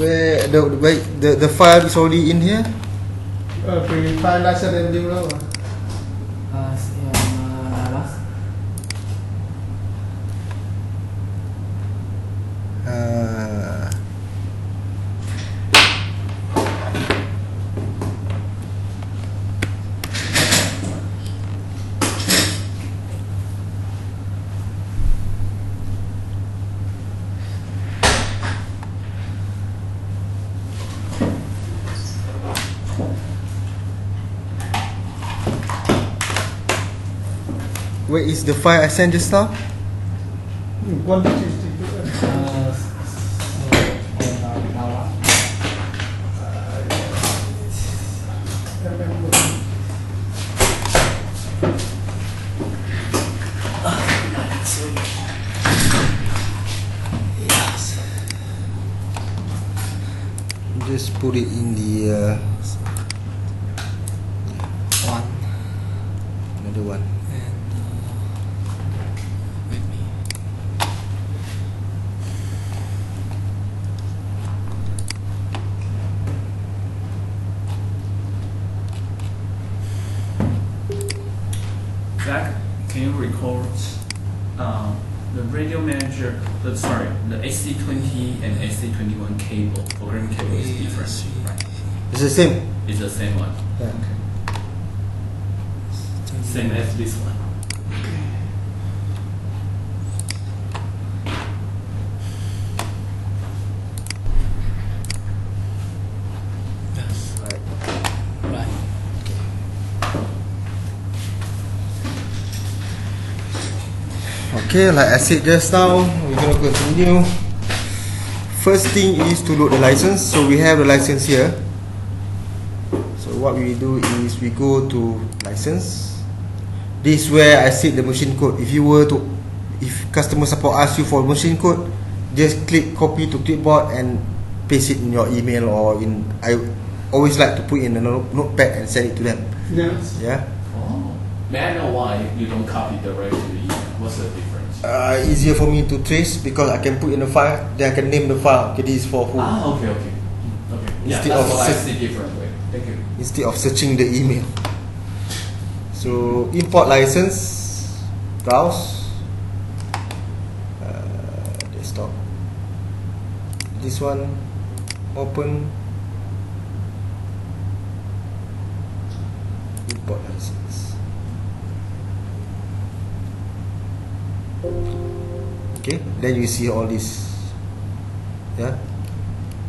Where the file is already in here? File license and due lah. Last. Where is the file I sent just now? Just put it in the One. another one. Zach, can you recall the radio manager, the AC20 and AC21 cable, programming cable is different, right? It's the same. It's the same one. Yeah. Same as this one. Yes. Right. Okay, like I said just now, we're gonna continue. First thing is to load the license. So we have the license here. So what we do is we go to license. This is where I set the machine code. If customer support asks you for a machine code, just click copy to clipboard and paste it in your email or in. I always like to put in a notepad and send it to them. Yes. Yeah. Oh. May I know why you don't copy directly to the email? What's the difference? Easier for me to trace because I can put in a file, then I can name the file. Okay, this is for who. Okay. Yeah, Instead that's of what I see differently. Thank you. Instead of searching the email. So import license, browse, desktop. This one, open, import license. Okay, then you see all this. Yeah,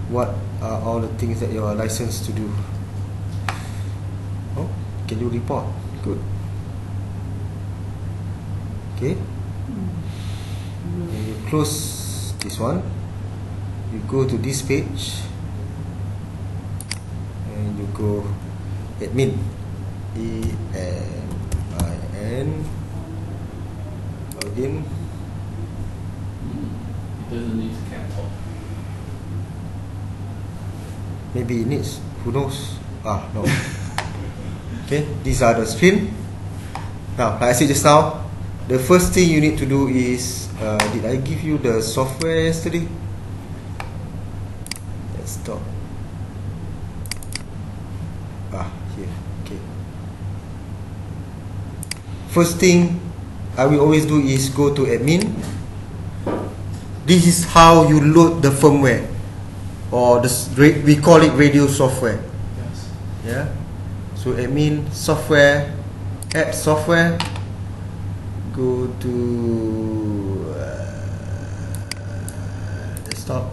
what are all the things that you are licensed to do? Oh, can you report? Good. Okay. And you close this one. You go to this page and you go admin. EMIN. Login. It doesn't need to cancel. Maybe it needs. Who knows? No. Okay, these are the screen. Now, like I said just now, the first thing you need to do is, did I give you the software yesterday? Let's stop. Here. Okay. First thing I will always do is go to admin. This is how you load the firmware, or we call it radio software. Yes. Yeah. So admin software, add software. Go to desktop.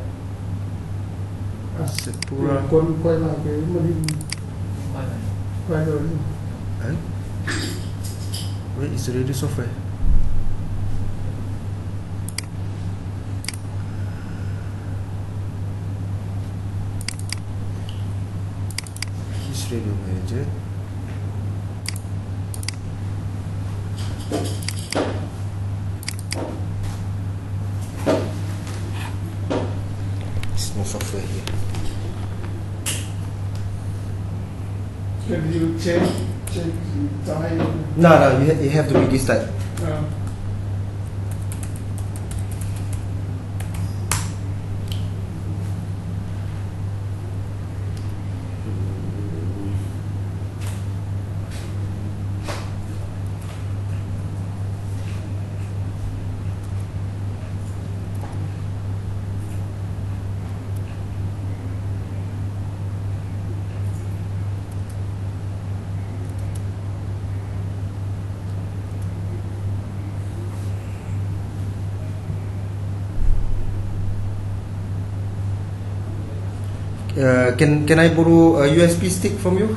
Sepura. Con quay lại cái màn hình. Quay rồi. Where is the radio software? His radio manager. There's no software here. Can you change time? No, you have to be this type. can I borrow a USB stick from you?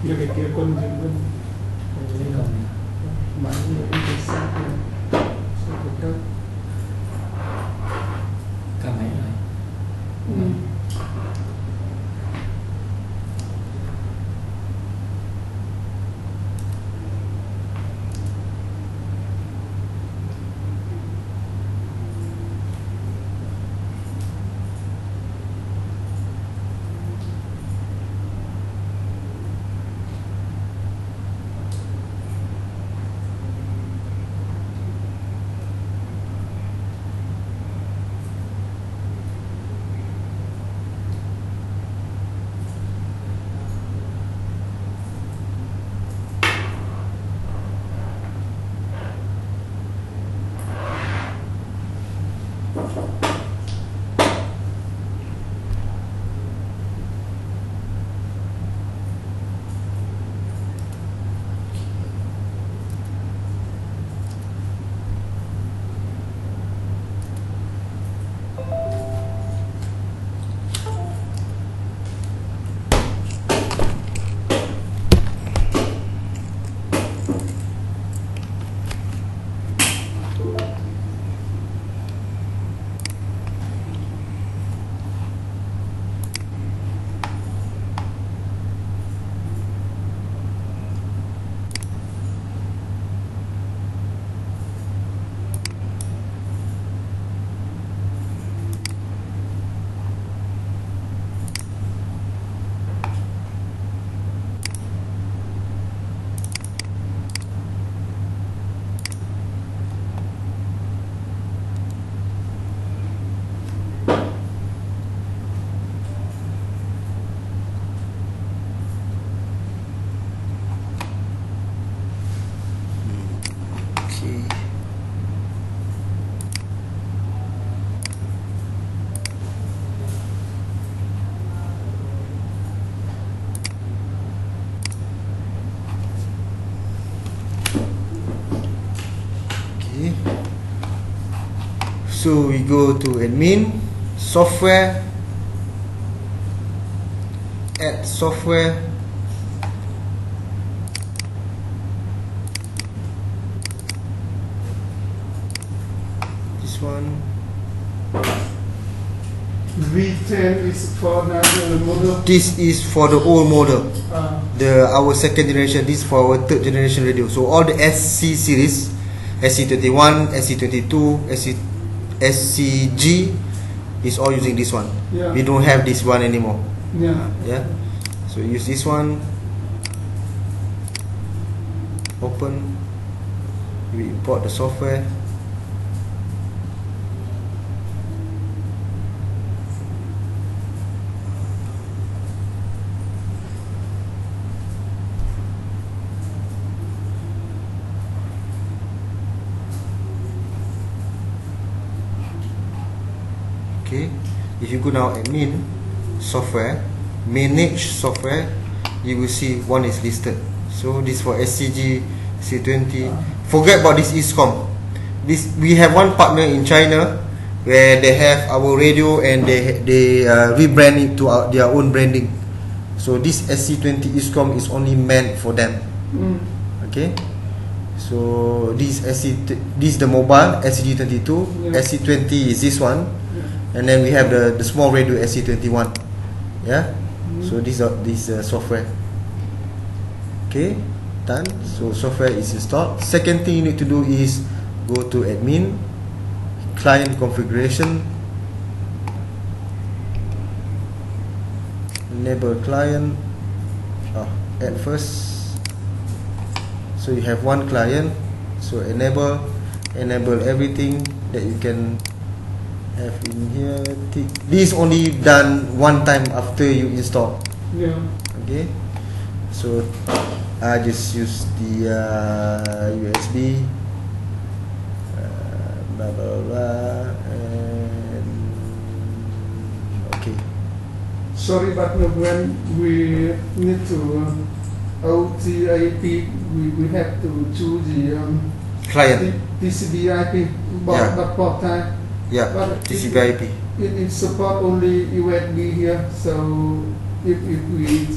Như cái kia quân gì quân Cái cầu này. máy như cái xa kia xa cái cấp Cả mấy rồi. ừ. So we go to admin, software, add software, this one, V10 is for the model. this is for the old model, our second generation, this for our third generation radio. So all the SC series, SC21, SC22, SCG is all using this one. Yeah. We don't have this one anymore. Yeah. Yeah, so use this one, open, we import the software. If you go now admin software, manage software, you will see one is listed. So this for SCG C20. Forget about this ESCOM. This we have one partner in China where they have our radio and they rebrand it to their own branding. So this SC20 ESCOM is only meant for them. Okay. So this is the mobile SCG22. SC20 is this one, and then we have the small radio SC21. Yeah. So this software. Okay, done. So software is installed. Second thing you need to do is go to admin, client configuration, enable client. Add first. So you have one client. So enable everything that you can have in here. This is only done one time after you install. Yeah. Okay. So I just use the USB, blah blah blah, and okay. Sorry, but when we need to OTIP, we have to choose the Client. TCP/IP, Yeah. but port type. Yeah. But TCP/IP. It support only USB here, so if we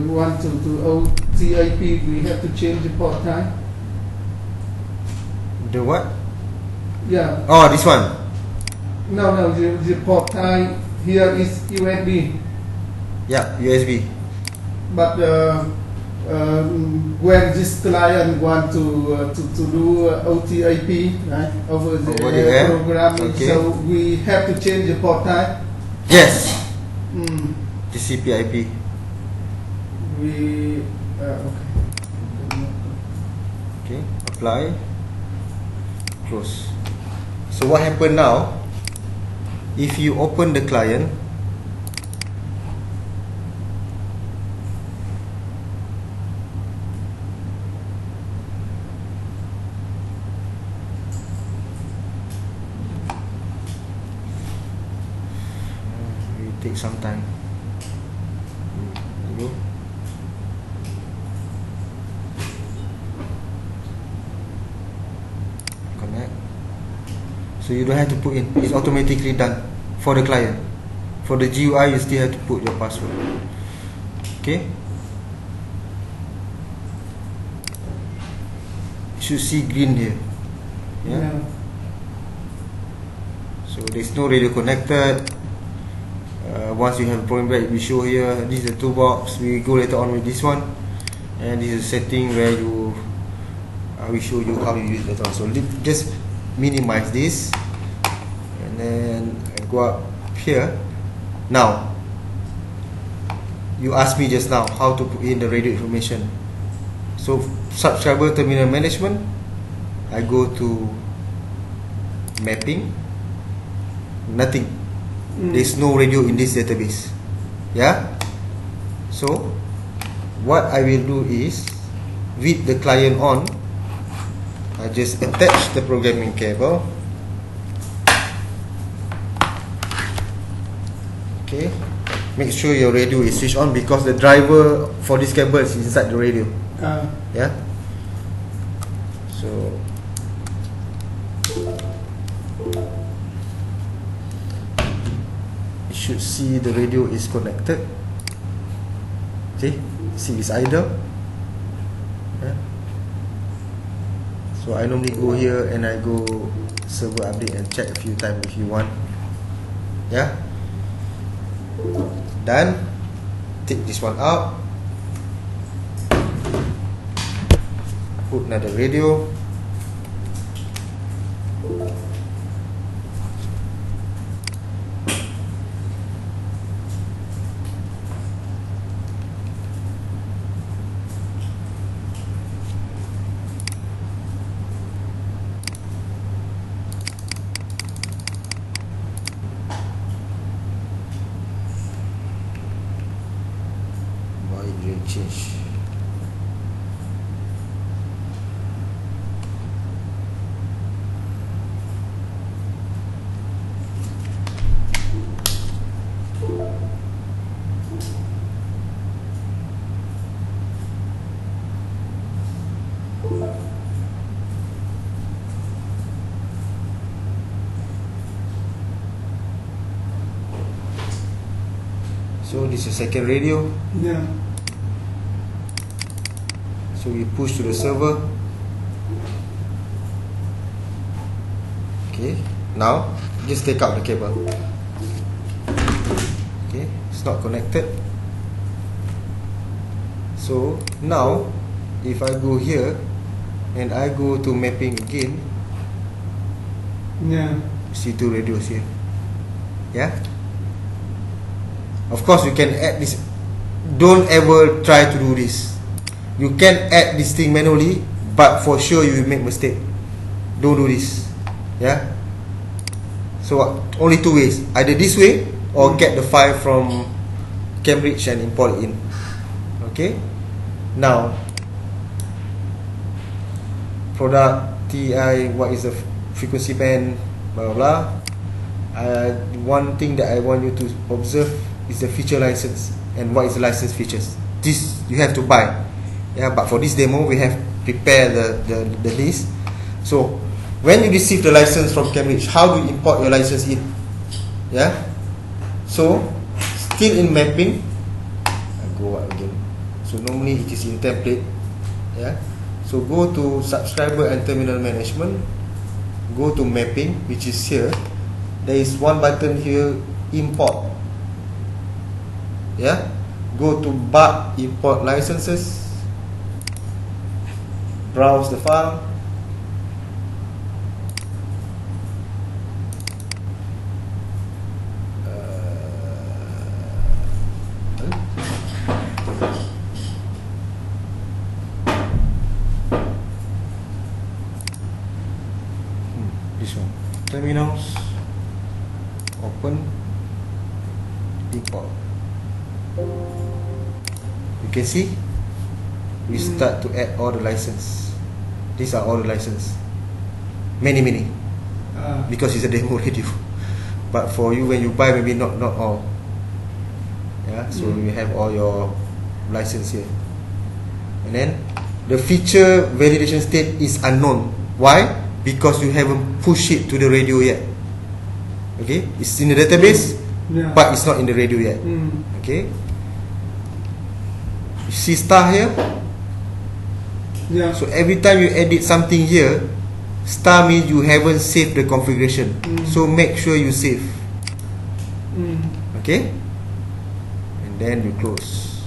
want to OTIP, we have to change the port type. The what? Yeah. Oh, this one. No, the port type here is USB. Yeah, USB. But when this client want to do OTIP, right, over the air. program, Okay. so we have to change the port type. Yes. Mm. TCP/IP. We okay. Okay. Apply. Close. So what happened now? If you open the client, take some time. There you go. Connect. So you don't have to put in. It's automatically done for the client. For the GUI, you still have to put your password. Okay. You should see green here. Yeah. So there's no radio connected. Once you have a program back, we show here. This is the toolbox. We go later on with this one, and this is a setting where you we show you how you use it later on. So just minimize this, and then I go up here. Now you asked me just now how to put in the radio information. So subscriber terminal management, I go to mapping. Nothing. There's no radio in this database. Yeah. So what I will do is, with the client on, I just attach the programming cable. Okay. Make sure your radio is switched on because the driver for this cable is inside the radio. Yeah. So you should see the radio is connected. Okay, see it's idle. Yeah. So I normally go here and I go server update and check a few times if you want. Yeah. Done. Take this one out. Put another radio. Why didn't change? So this is second radio. Yeah. So we push to the server. Okay, now just take out the cable. Okay, it's not connected. So now if I go here and I go to mapping again, Yeah. see two radios here. Yeah. Of course you can add this. Don't ever try to do this. You can add this thing manually, but for sure you will make mistake. Don't do this. Yeah. So only two ways. Either this way or get the file from Cambridge and import it in. Okay. Now product TI, what is the frequency band, blah blah blah. One thing that I want you to observe is the feature license and what is the license features. This you have to buy. Yeah, but for this demo we have prepared the list. So when you receive the license from Cambridge, how do you import your license in? Yeah. So still in mapping, I go out again. So normally it is in template. Yeah. So go to subscriber and terminal management. Go to mapping, which is here. There is one button here, import. Yeah. Go to bar import licenses. Browse the file. This one. Terminals. Open. Import. You can see we start to add all the license. These are all the license. Many because it's a demo radio. But for you when you buy, maybe not all. Yeah, so you have all your license here. And then the feature validation state is unknown. Why? Because you haven't pushed it to the radio yet. Okay, it's in the database, Yeah. but it's not in the radio yet. Okay. You see star here? Yeah. So every time you edit something here, star means you haven't saved the configuration. So make sure you save. Okay. And then you close.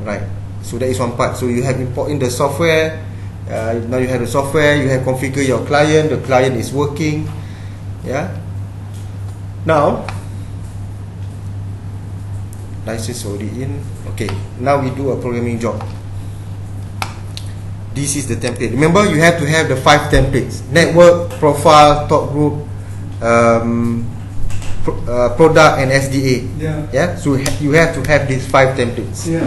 Right. So that is one part. So you have import in the software. Now you have the software. You have configure your client. The client is working. Yeah. Now license already in. Okay. Now we do a programming job. This is the template. Remember, you have to have the 5 templates: network, profile, talk group, product, and SDA. Yeah. So you have to have these 5 templates. Yeah.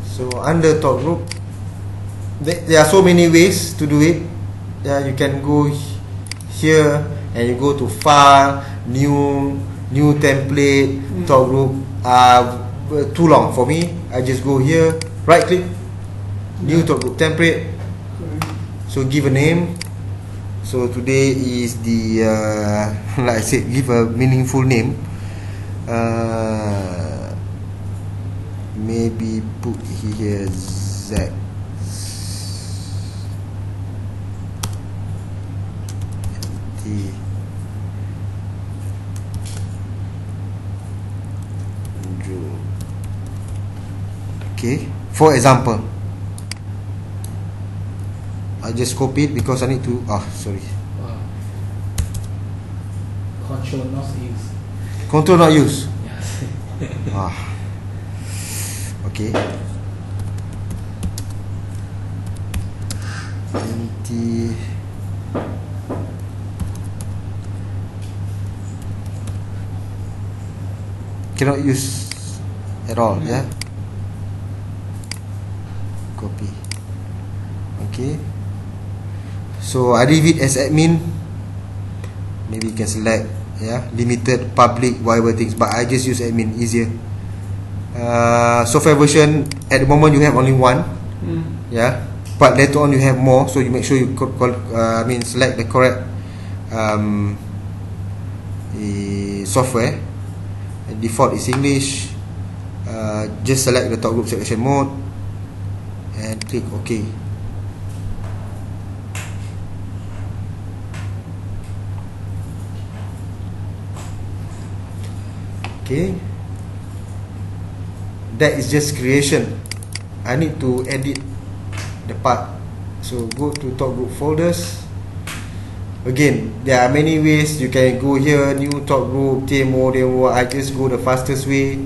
So under talk group, there are so many ways to do it. Yeah, you can go here and you go to file, new template, talk group. Too long for me. I just go here, right click, new talk group template. So give a name. So today is the like I said, give a meaningful name. Maybe put here Z. Okay, for example, I just copy it because I need to. Sorry. Control not used. Control not use. Yes. Okay. 20. Cannot use at all. Yeah. Copy. Okay. So I leave it as admin. Maybe you can select limited, public, whatever things, but I just use admin, easier. Software version at the moment you have only one. But later on you have more, so you make sure you select the correct software. and default is English. Just select the talk group selection mode and click OK. Okay, that is just creation. I need to edit the part, so go to talk group folders. Again, there are many ways you can go here, new talk group, TMO, demo. I just go the fastest way.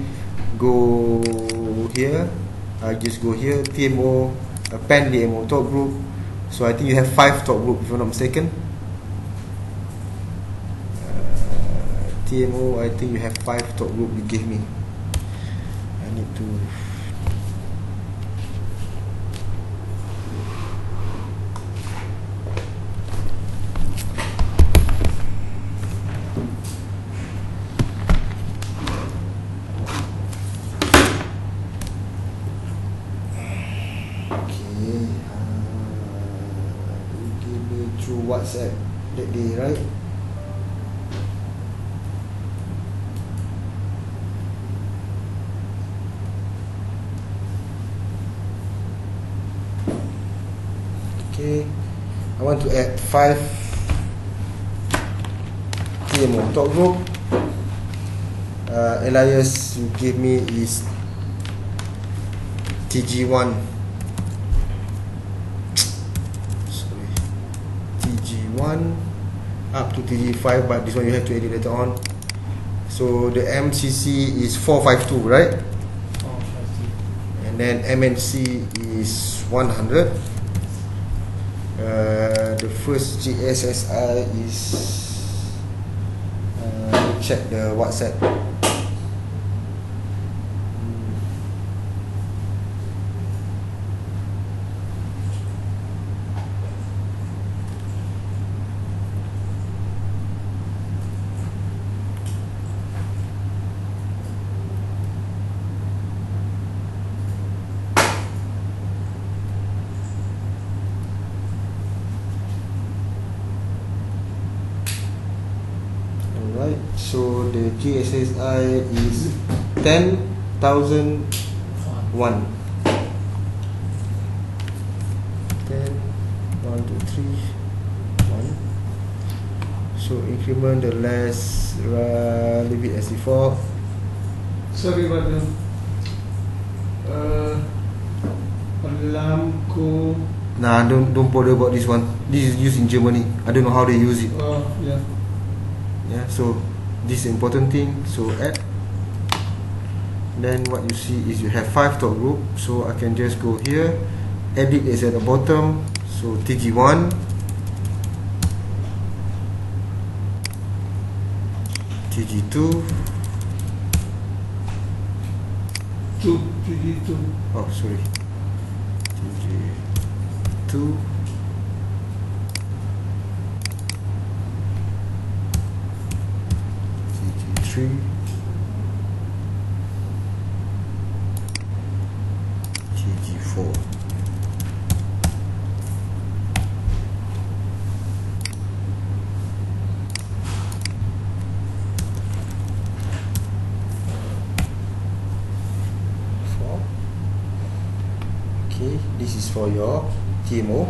Go here, I just go here, TMO, append DMO talk group. So I think you have 5 talk group if I'm not mistaken. TMO, I think you have 5 talk group you gave me. I need to you give me through WhatsApp that day, right? Okay, I want to add 5 TMO talk group. Alias you give me is TG1. Sorry, TG1 up to TG5, but this one you have to edit later on. So the MCC is 452, right? And then MNC is 100. The first GSSI is check the WhatsApp. So the GSSI is 10,001. 10, 1, 2, 3, 1. So increment the last, leave it as default. Sorry, brother. Alamco. Nah, don't bother about this one. This is used in Germany. I don't know how they use it. Yeah. Yeah, so this is important thing. So add. Then what you see is you have 5 talk group. So I can just go here. Edit is at the bottom. So TG1, TG2, TG2. oh sorry, TG2, TG3, TG4. Okay, this is for your TMO,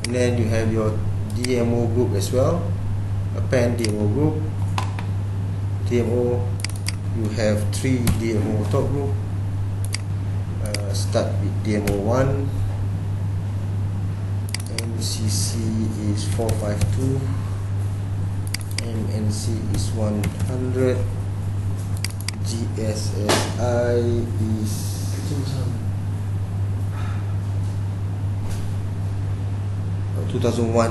and then you have your DMO group as well. Append DMO group. DMO, you have 3 DMO talk group. Start with DMO 1. MCC is 452. MNC is 100. GSSI is 2001.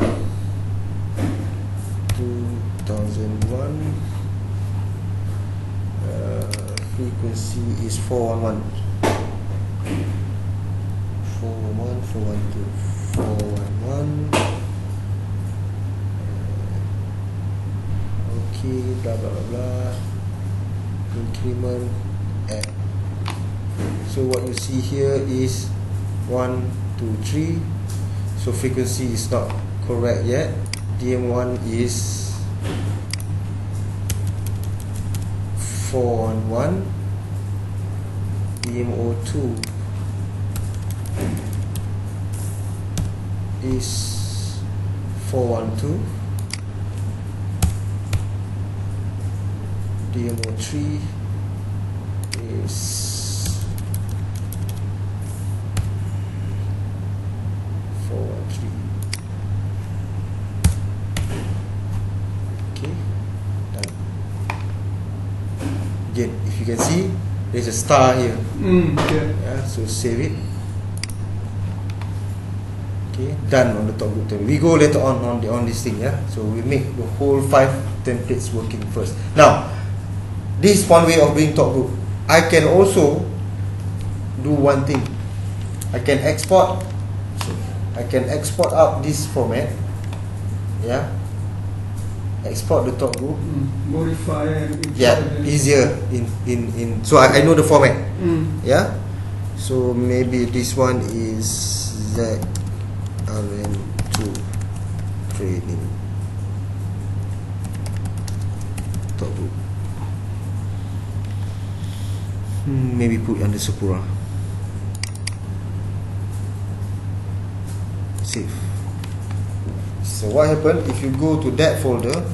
2001. Frequency is 411. 411, 412, 411. Okay, blah blah blah blah. Increment add. So what you see here is 1, 2, 3. So frequency is not correct yet. DM1 is 411, DMO2 is 412, DMO3 is 413. Okay, done. Again, if you can see, there's a star here. Yeah. Yeah, so save it. Okay, done on the top group template. We go later on this thing. Yeah, so we make the whole 5 templates working first. Now, this is one way of doing top group. I can also do one thing. I can export out this format. Yeah, export the top group. Modify and import. Yeah, easier in so I know the format. Yeah, so maybe this one is ZRM2 training top group. Maybe put under Sakura. Save. So what happened if you go to that folder?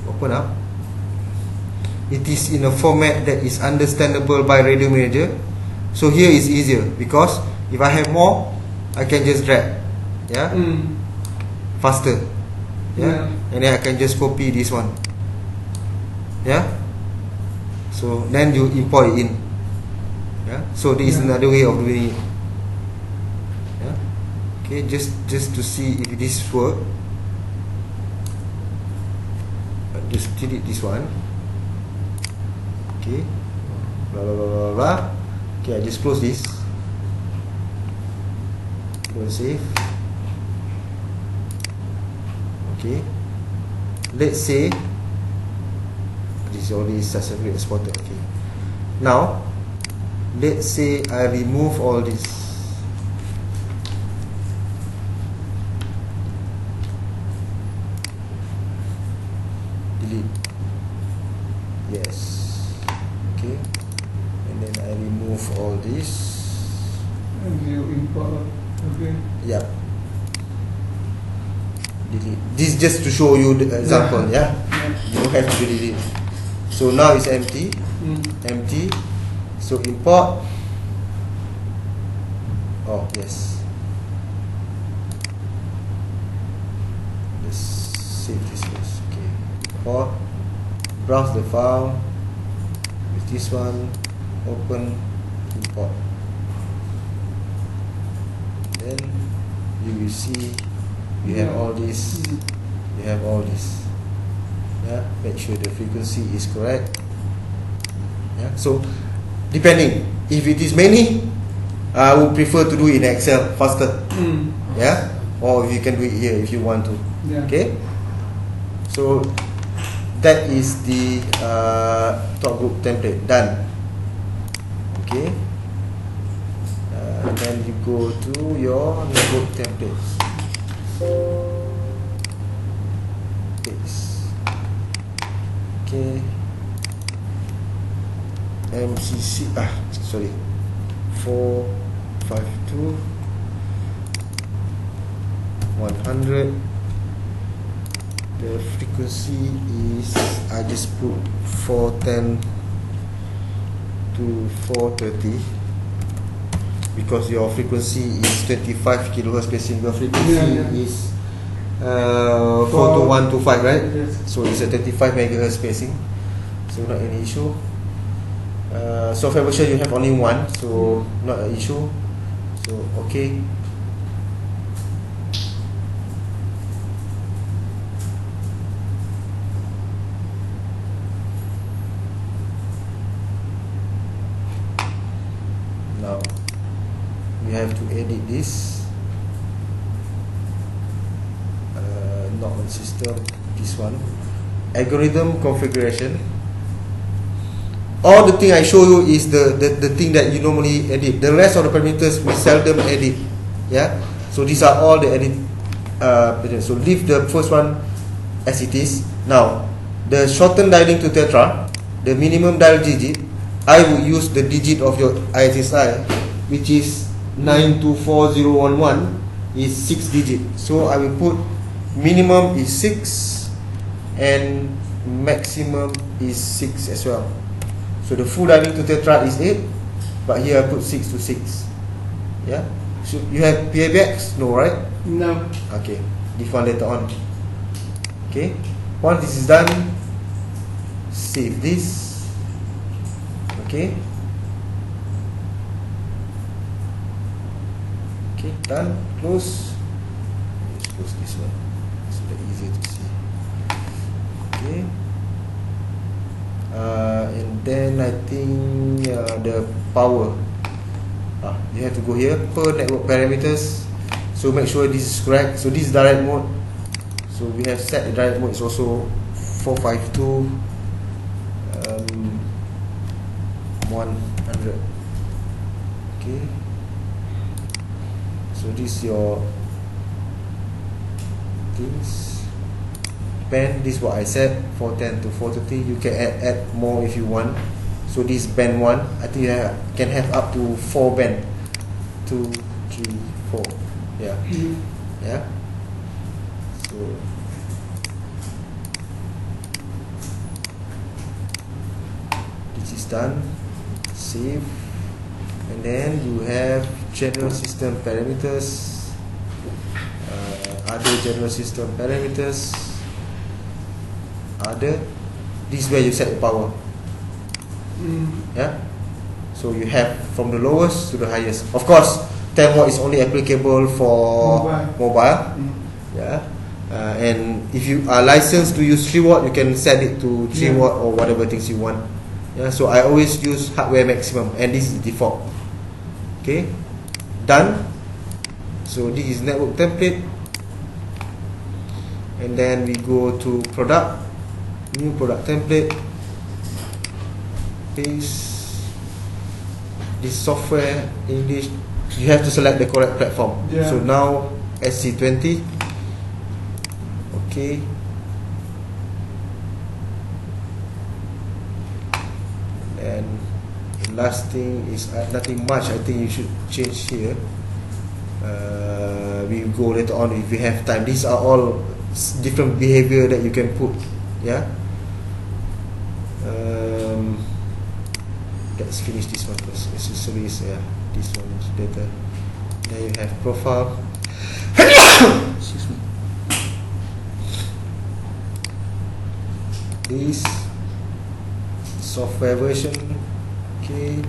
Open up. It is in a format that is understandable by Radio Manager. So here is easier because if I have more, I can just drag. Yeah, faster. Yeah, and then I can just copy this one. Yeah. So then you import it in. Yeah. So this is another way of doing it. Yeah. Okay, just to see if this work. Just delete this one. Okay. Blah blah blah blah blah. Okay, I just close this. Go and save. Okay. Let's say this is already successfully exported. Okay. Now, let's say I remove all this. Delete. Yes. Okay. And then I remove all this. And you import again. Yep. Delete. This is just to show you the example. Yeah. You don't have to delete it. So now it's empty. Empty. So import. Oh yes. Let's save this first. Okay. Import. Browse the file with this one. Open. Import. Then you will see you have all this. You have all this. Yeah. Make sure the frequency is correct. Yeah. So depending, if it is many, I would prefer to do it in Excel faster. Yeah, or you can do it here if you want to. Yeah. Okay. So that is the top group template done. Okay. Then you go to your network templates. Paste. Okay. MCC sorry 452 100. The frequency is, I just put 410 to 430 because your frequency is 25 kilohertz spacing. Your frequency is 42125, right? Yes. So it's a 25 megahertz spacing, so not any issue. Software version you have only one, so not an issue. So okay. Now we have to edit this. Not on system. This one, algorithm configuration. All the thing I show you is the thing that you normally edit. The rest of the parameters we seldom edit. Yeah. So these are all the edit. So leave the first one as it is. Now the shortened dialing to tetra, the minimum dial digit, I will use the digit of your ISSI, which is 924011, is 6 digit. So I will put minimum is 6 and maximum is 6 as well. So the full dialing to tetra is 8, but here I put 6 to 6. Yeah. So you have PABX? No, right? No. Okay. This one later on. Okay. Once this is done, save this. Okay. Okay, done. Close. Let's close this one so that easier to see. Okay. And then I think the power. You have to go here per network parameters. So make sure this is correct. So this is direct mode. So we have set the direct mode is also 452 100. Okay. So this is your things. Band, this is what I said, 410 to 430. You can add more if you want. So this is band 1. I think you can have up to 4 band. 2, 3, 4. Yeah. Yeah. So this is done. Save. And then you have general system parameters. Other general system parameters. Other. This is where you set the power. Yeah. So you have from the lowest to the highest. Of course, 10 watt is only applicable for mobile. Yeah. And if you are licensed to use 3 watt, you can set it to 3 watt or whatever things you want. Yeah. So I always use hardware maximum, and this is the default. Okay. Done. So this is network template. And then we go to product, new product template. Paste this software English. You have to select the correct platform. So now SC20. Okay. And the last thing is nothing much. I think you should change here. We will go later on if we have time. These are all different behavior that you can put. Yeah. Let's finish this one first. Accessories, yeah. This one is better. Then you have profile. Excuse me. This software version. Okay.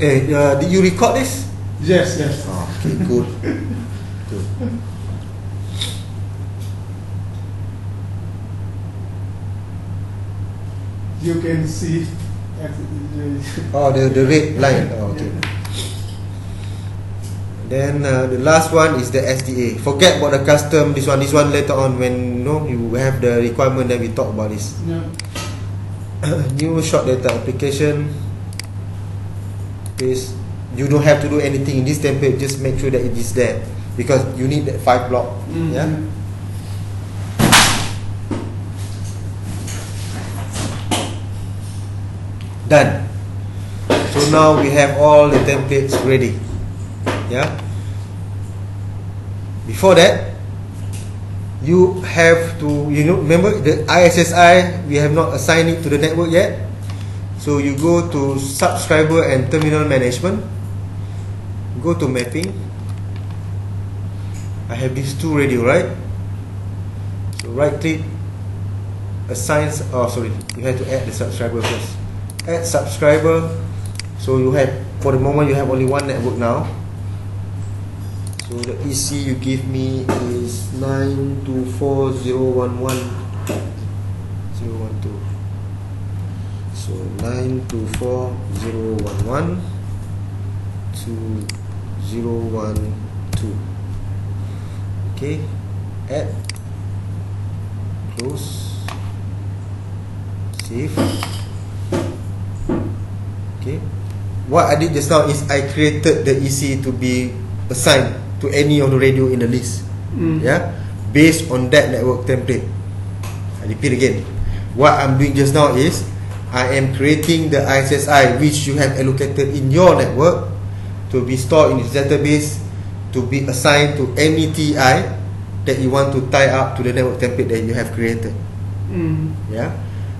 Did you record this? Yes, yes. Oh, okay, good. Good. You can see. Oh, the red line. Oh, okay. Then the last one is the SDA. Forget about the custom. This one later on when you have the requirement. Then we talk about this. New short data application. Is you don't have to do anything in this template, just make sure that it is there because you need that 5 block. Yeah. Done. So now we have all the templates ready. Yeah. Before that, you have to remember the ISSI, we have not assigned it to the network yet. So you go to subscriber and terminal management, go to mapping. I have these two radio, right? So right click, assign. Oh, sorry, you have to add the subscriber first. Add subscriber. So you have, for the moment, you have only one network now. So the EC you give me is 924.011.012. So 924.011.012. Okay. Okay, add, close, save. Okay, what I did just now is I created the EC to be assigned to any of the radio in the list. Yeah, based on that network template. I repeat again, what I'm doing just now is I am creating the ISSI which you have allocated in your network to be stored in this database, to be assigned to any TI that you want to tie up to the network template that you have created. Yeah,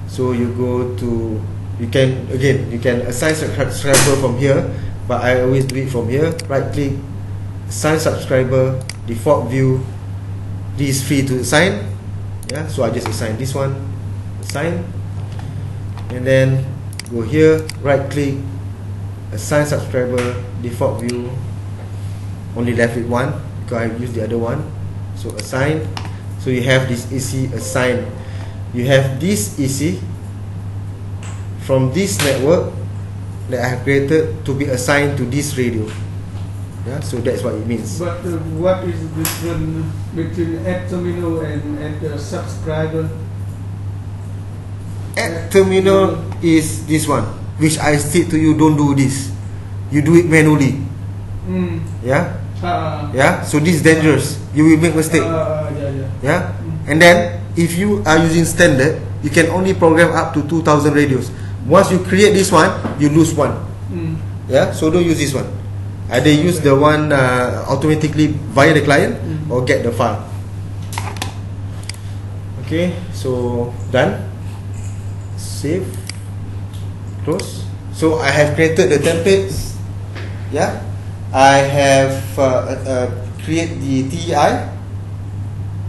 so you go to, you can assign subscriber from here, but I always do it from here. Right click, assign subscriber, default view. This is free to assign. Yeah, so I just assign this one, assign, and then go here, right click, assign subscriber, default view. Only left with one because I used the other one. So assign. So you have this EC assigned. You have this EC from this network that I have created to be assigned to this radio. Yeah, so that's what it means. But what is the difference between add terminal and add subscriber? Add terminal is this one, which I state to you, don't do this. You do it manually. Yeah, yeah. So this is dangerous. You will make mistake. Yeah, and then if you are using standard, you can only program up to 2,000 radios. Once you create this one, you lose one. Yeah, so don't use this one. Either use the one automatically via the client or get the file. Okay, so done. Save, close. So I have created the templates. Yeah, I have create the TI.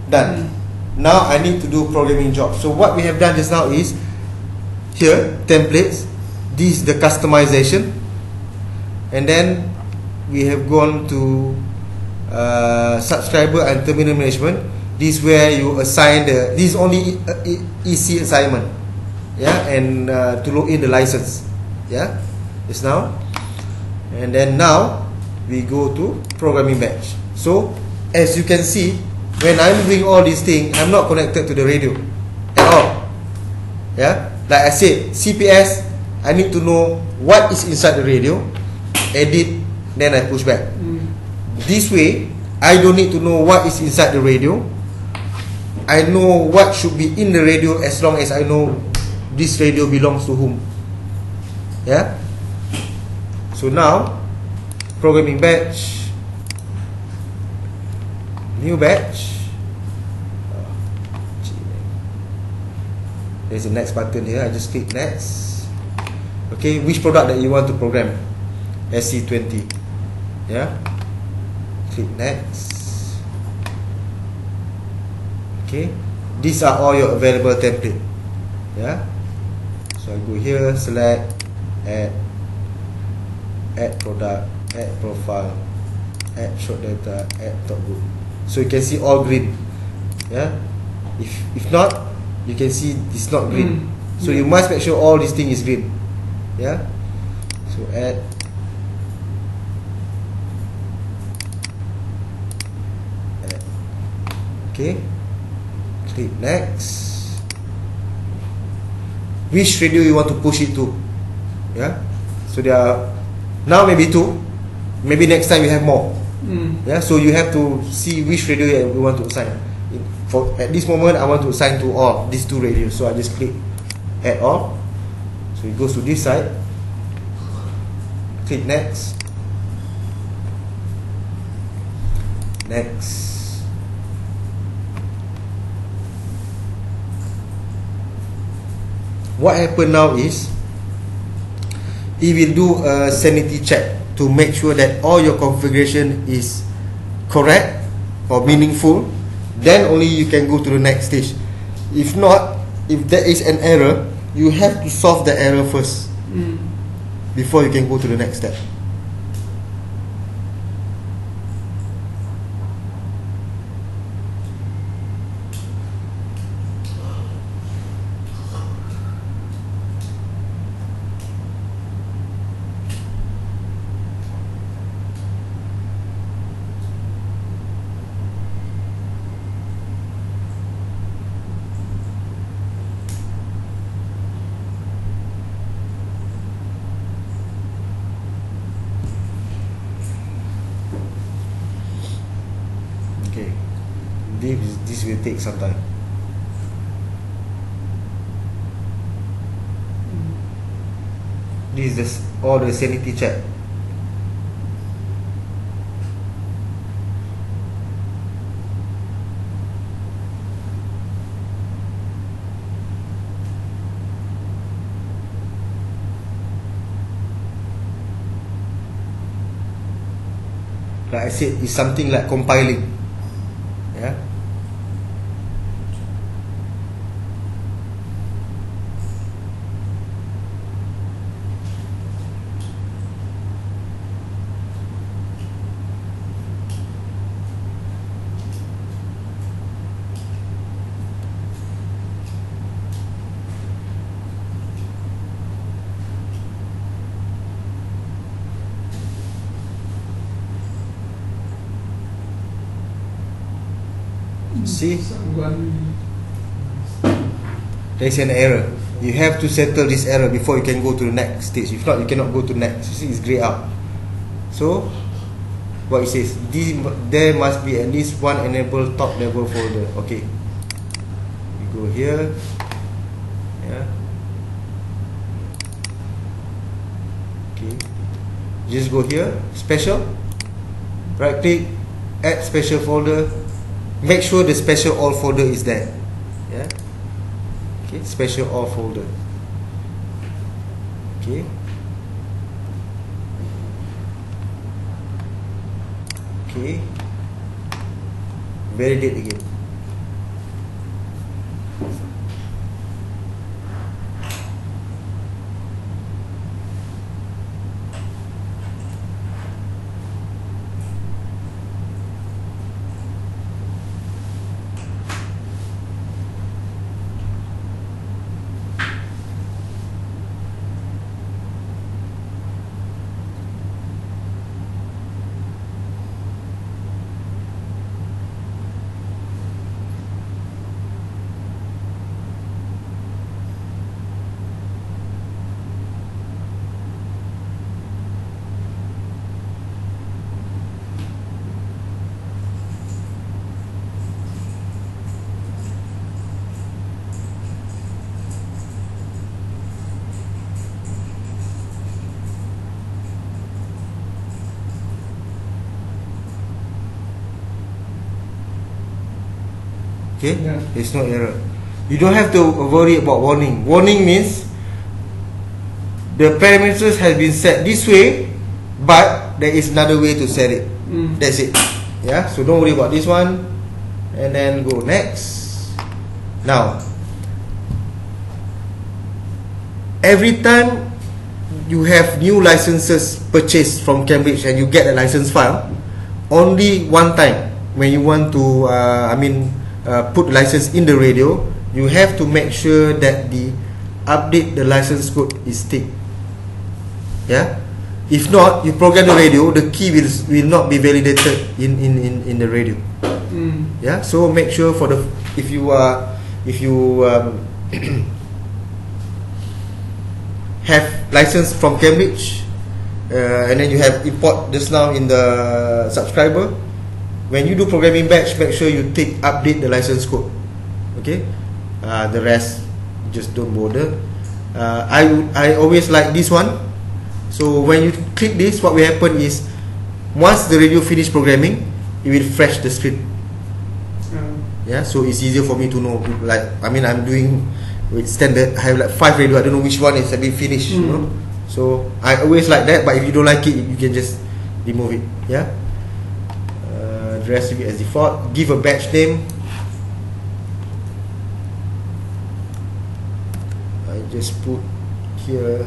Done. Now I need to do programming job. So what we have done just now is here templates. This is the customization, and then we have gone to subscriber and terminal management. This is where you assign the. This is only EC assignment. Yeah, and to load in the license. Yeah, just now, and then now we go to programming batch. So as you can see, when I'm doing all these things, I'm not connected to the radio at all. Yeah, like I said, CPS, I need to know what is inside the radio, edit, then I push back. This way, I don't need to know what is inside the radio. I know what should be in the radio as long as I know this radio belongs to whom. Yeah. So now, programming batch, new batch. There's a next button here. I just click next. Okay, which product that you want to program? SC20. Yeah. Click next. Okay, these are all your available template. Yeah. So I go here, select, add product, add profile, add short data, add top group. So you can see all green. Yeah. If not, you can see it's not green. So you must make sure all this thing is green. Yeah. So add. Okay, click next. Which radio you want to push it to? Yeah. So there are now maybe 2. Maybe next time you have more. Yeah. So you have to see which radio you want to assign. For at this moment, I want to assign to all these 2 radios. So I just click add all. So it goes to this side. Click next. Next. What happened now is it will do a sanity check to make sure that all your configuration is correct or meaningful. Then only you can go to the next stage. If not, if there is an error, you have to solve the error first before you can go to the next step. this will take some time. This is just all the sanity check. Like I said, it's something like compiling. Yeah. See, there's an error. You have to settle this error before you can go to the next stage. If not, you cannot go to next. You see, it's grayed out. So, what it says, there must be at least one enable top level folder. Okay, we go here. Yeah. Okay. Just go here, special. Right click, add special folder. Make sure the special all folder is there. Yeah. Okay, special all folder. Okay. Okay. Validate again. Okay, Yeah. there's no error. You don't have to worry about warning. Warning means the parameters has been set this way, but there is another way to set it. That's it. Yeah, so don't worry about this one. And then go next. Now, every time you have new licenses purchased from Cambridge and you get a license file, only one time when you want to put license in the radio, you have to make sure that the update the license code is ticked. Yeah. If not, you program the radio, the key will not be validated in the radio. Yeah. So make sure for the if you have license from Cambridge, and then you have import just now in the subscriber. When you do programming batch, make sure you update the license code. Okay, the rest just don't bother. I always like this one. So when you click this, what will happen is once the radio finish programming, it will refresh the script. Yeah, so it's easier for me to know. Like I'm doing with standard. I have like 5 radio. I don't know which one is a bit finished. You know, so I always like that. But if you don't like it, you can just remove it. Yeah. Recipe as default. Give a batch name. I just put here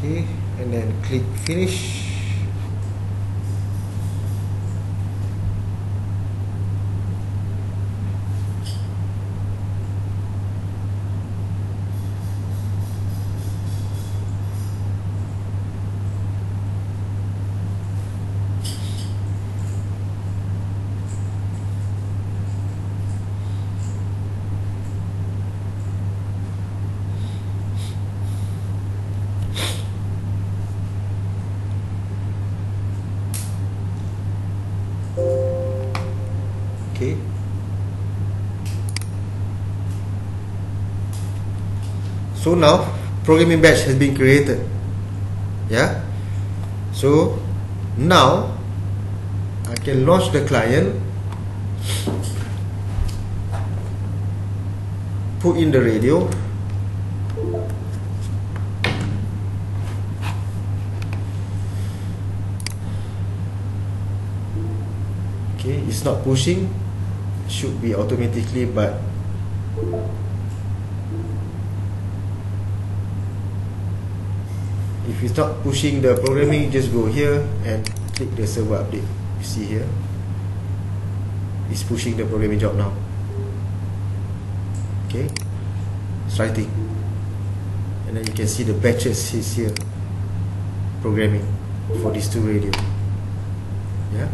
okay, and then click finish. So now programming batch has been created. Yeah. So now I can launch the client, put in the radio, okay, it's not pushing, should be automatically, but if it's not pushing the programming, just go here and click the server update. You see here, it's pushing the programming job now. Okay, it's writing, and then you can see the batches is here, programming for these two radio. Yeah.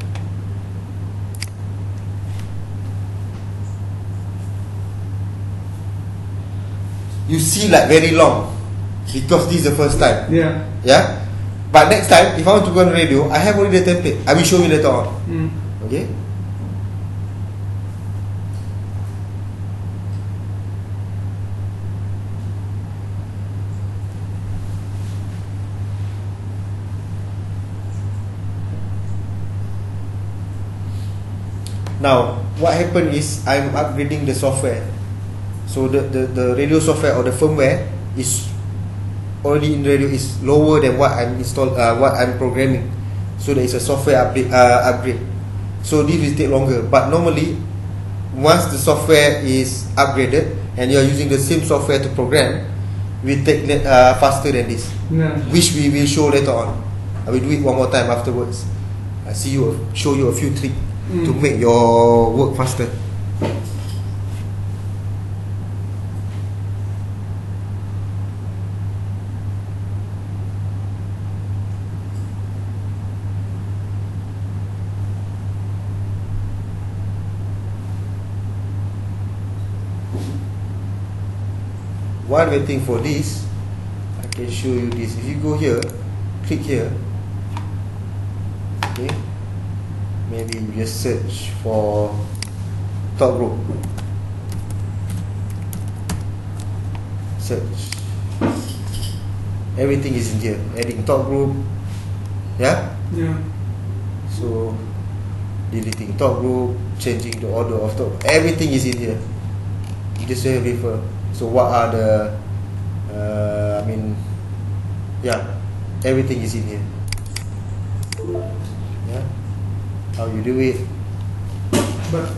You see like very long because this is the first time. Yeah. Yeah. But next time, if I want to go on radio, I have already the template. I will show you later on. Okay. Now, what happened is I'm upgrading the software. So the radio software or the firmware is already in radio is lower than what I'm what I'm programming. So there is a software upgrade. So this will take longer. But normally, once the software is upgraded and you are using the same software to program, we take faster than this. Yeah. Which we will show later on. I will do it one more time afterwards. I show you a few tricks to make your work faster. While waiting for this, I can show you this. If you go here, click here, okay, maybe you just search for top group, search, everything is in here, adding top group, yeah. Yeah. So deleting top group, changing the order of top, everything is in here. You just refer. So what are the everything is in here. Yeah, how you do it. But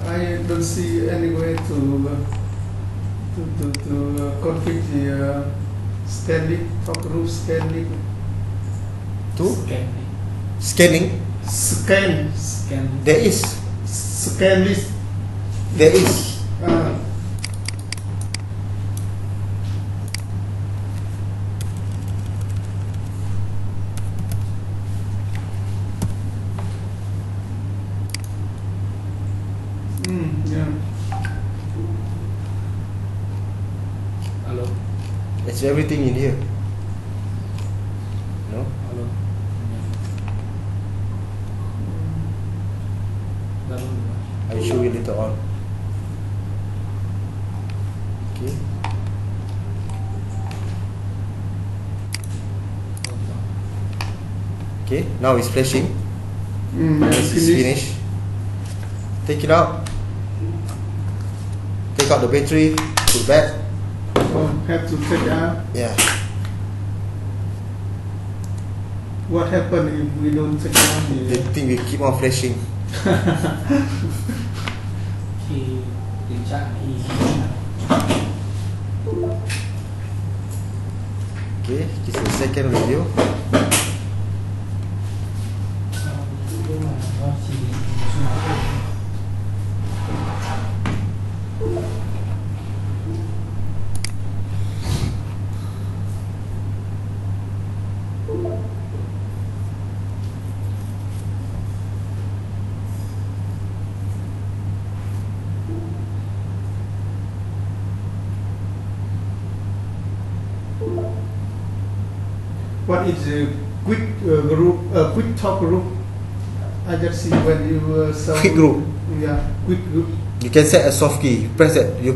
I don't see any way to configure the scanning, top group scanning. To scanning, Scan. there is, Scan list. there is. Yeah. Hello. There's everything in here. No? Hello. I'll show you later on. Okay. Okay, now it's flashing. This is finished. Take it out. Take out the battery. Put back. Oh, have to take it out. Yeah. What happen if we don't take it out? The thing will keep on flashing. Khi tình trạng Okay, this is the second video. What is a quick group? Quick talk group. I just see when you Quick group. Yeah, quick group. You can set a soft key. You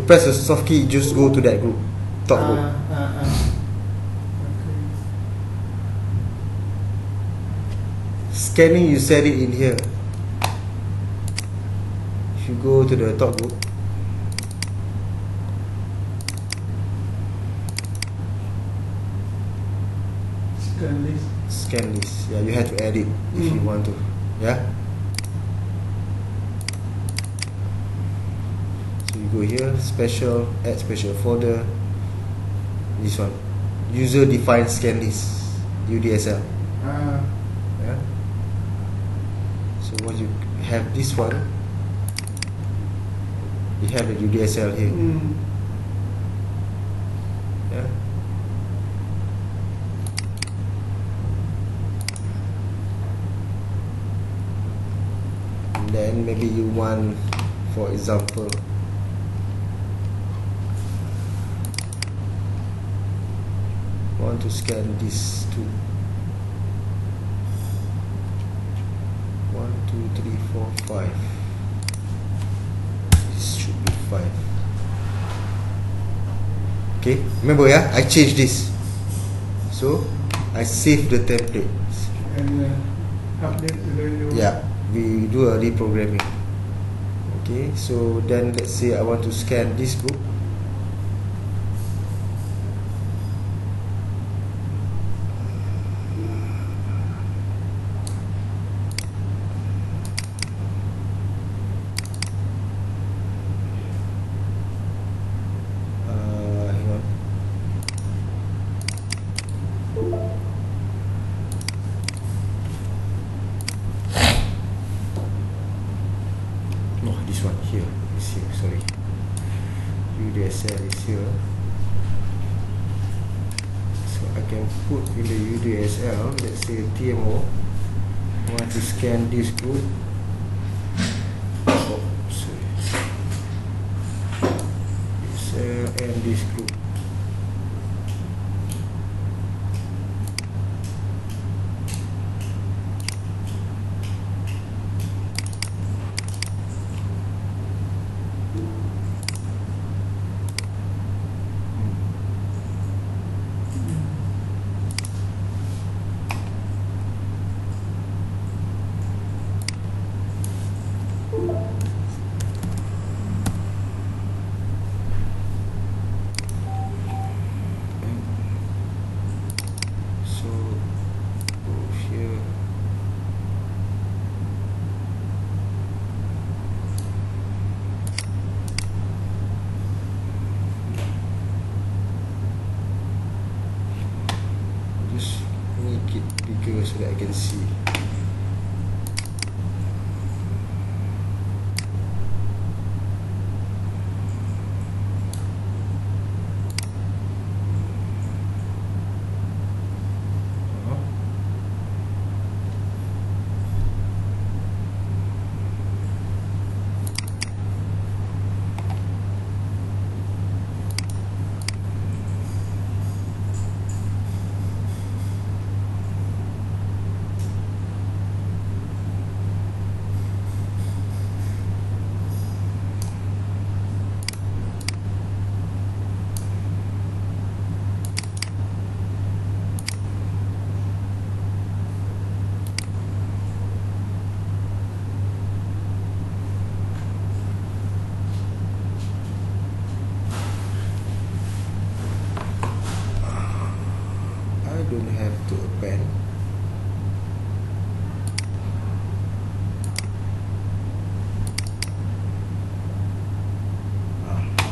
press a soft key, just go to that group, top group. Okay. Scanning, you set it in here. If you go to the top group, scan list. Yeah, you have to edit if you want to. Yeah. So you go here, special, add special folder. This one, user defined scan list, UDSL. Yeah. So once you have this one, you have the UDSL here. Yeah. And then maybe you want, for example, want to scan this too. 1, 2, 3, 4, 5. This should be 5. Okay, remember, yeah, I changed this. So I save the templates. And update the radio. Yeah, we do a reprogramming. Okay, so then let's say I want to scan this group. Hang on. No, this one here is here. Sorry, UDSL is here. So I can put in the UDSL. Let's say TMO. I want to scan this group. Oh, sorry. UDSL and this group. So go here. Just make it bigger so that I can see. I don't have to append.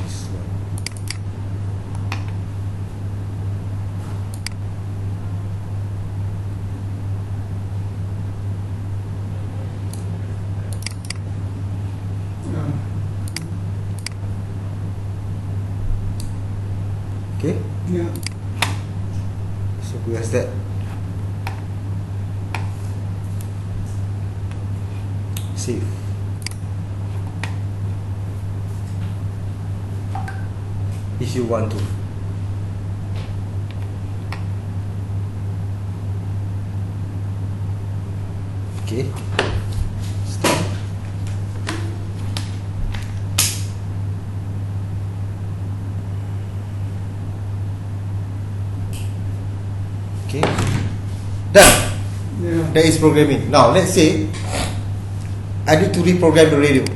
This one. Okay, Yeah. so press that. Save. If you want to. Okay. Stop. Okay, done. Yeah. That is programming. Now let's say I need to reprogram the radio.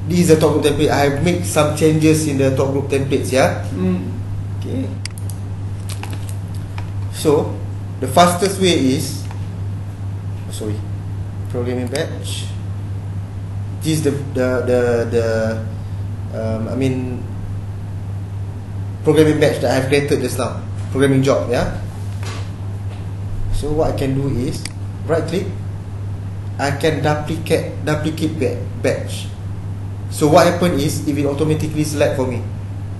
This is the top group template. I have made some changes in the top group templates. Yeah. Okay. So the fastest way is, programming batch. This is programming batch that I have created just now. Programming job. Yeah. So what I can do is right click. I can duplicate batch. So what happen is it will automatically select for me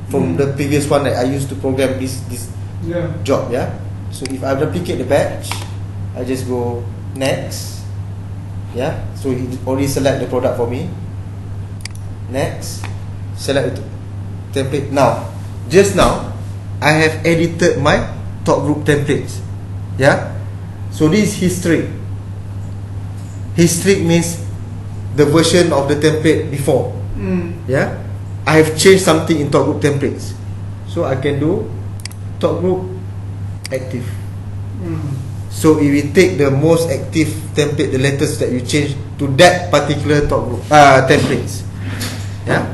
from the previous one that I used to program this Yeah. job. Yeah. So if I duplicate the batch, I just go next. Yeah. So it already select the product for me. Next, select the template. Now, just now, I have edited my top group templates. Yeah. So this is history. History means the version of the template before. Yeah, I have changed something in top group templates, so I can do top group active. So if we take the most active template, the latest that you change to that particular top group templates, yeah,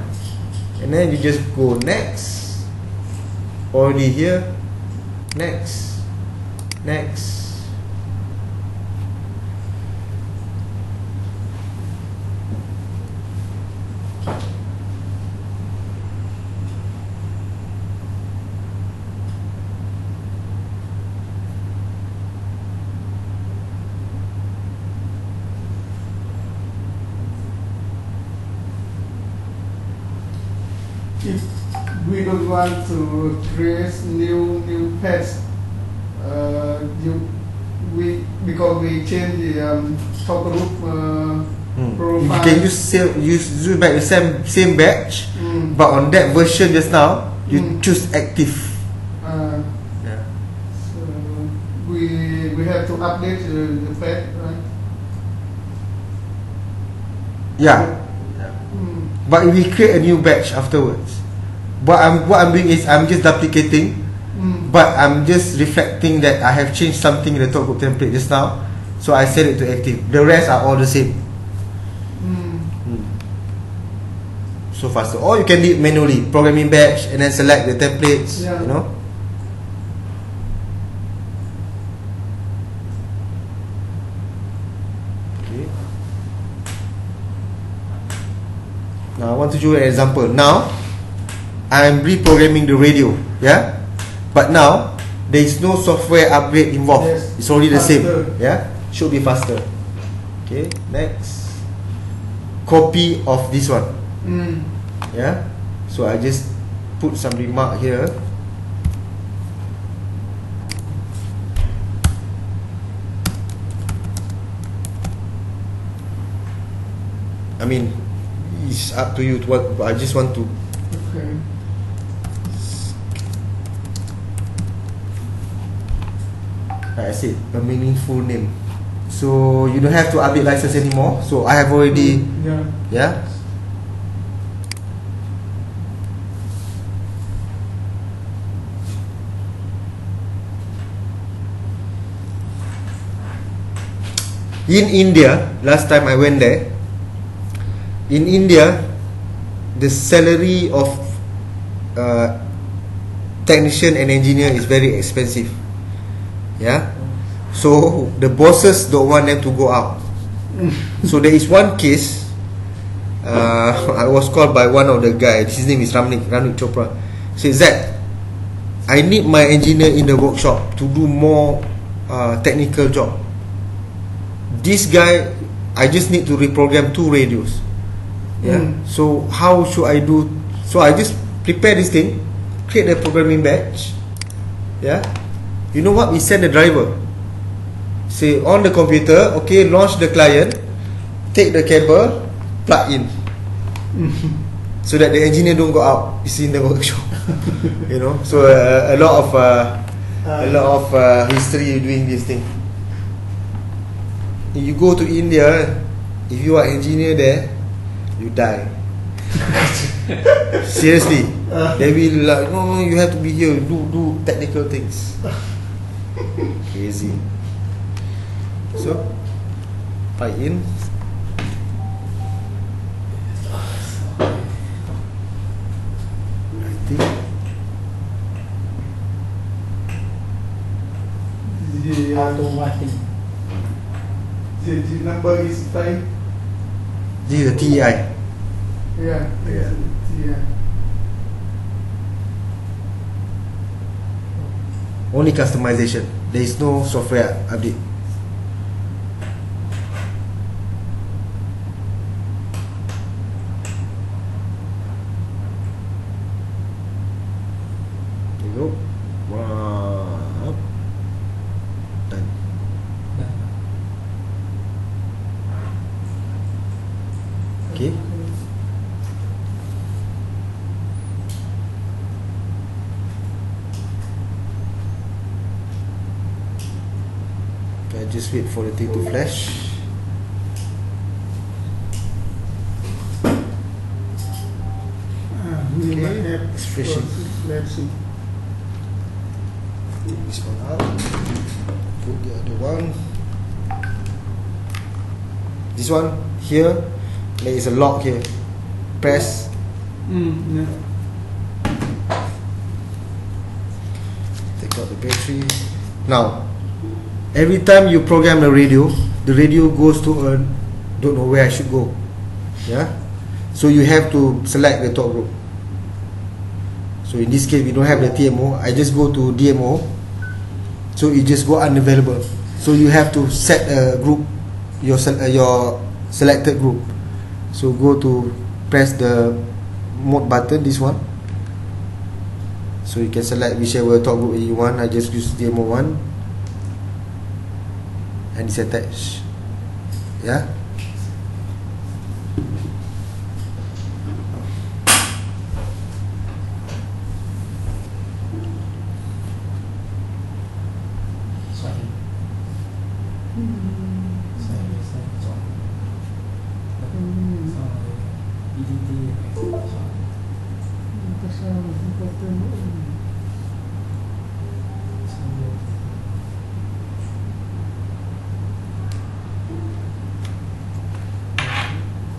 and then you just go next. Already here, next. If we don't want to create new page, because we change the top group profile. Can you use back the same batch, but on that version just now you choose active. Yeah. So we have to update the page, right? Yeah. But if we create a new batch afterwards, what I'm doing is I'm just duplicating, but I'm just reflecting that I have changed something in the top group template just now, so I set it to active. The rest are all the same. So faster. Or you can do it manually, programming batch, and then select the templates. Yeah. You know. Okay. Now I want to show you an example. Now I'm reprogramming the radio, yeah. But now there is no software upgrade involved. Yes. It's already the same, Faster. yeah. Should be faster. Okay, next. Copy of this one, yeah. So I just put some remark here. I mean, it's up to you to what. I just want to. Okay. Like I said, a meaningful name. So you don't have to update license anymore. So I have already, yeah. In India, last time I went there, in India, the salary of technician and engineer is very expensive. Yeah, so the bosses don't want them to go out. So there is one case. I was called by one of the guys. His name is Ramnik Chopra. Says that I need my engineer in the workshop to do more technical job. This guy, I just need to reprogram 2 radios. Yeah. So how should I do? So I just prepare this thing, create a programming batch. Yeah. You know what? We send the driver. Say on the computer, okay, launch the client, take the cable, plug in, so that the engineer don't go out. It's in the workshop. You know. So a lot of history doing this thing. If you go to India, if you are engineer there, you die. Seriously, they will like, no, you have to be here, do technical things. Crazy. So, tie in. I think automatic. The number is 5. this is the TEI. Yeah. Yeah. Yeah. Only customization. There is no software update. There you go. Wow. Done. Okay. Okay, just wait for the thing to flash. We Okay, might have it's flashing. Let's see. Take this one out. Put the other one. This one here. There is a lock here. Press. Yeah. Take out the battery. Now, every time you program the radio goes to a don't know where I should go. Yeah. So you have to select the talk group. So in this case we don't have the TMO. I just go to DMO. So it just go unavailable. So you have to set a group, your selected group. So go to press the mode button, this one. So you can select whichever talk group you want. I just use DMO 1 and it's attached. Yeah.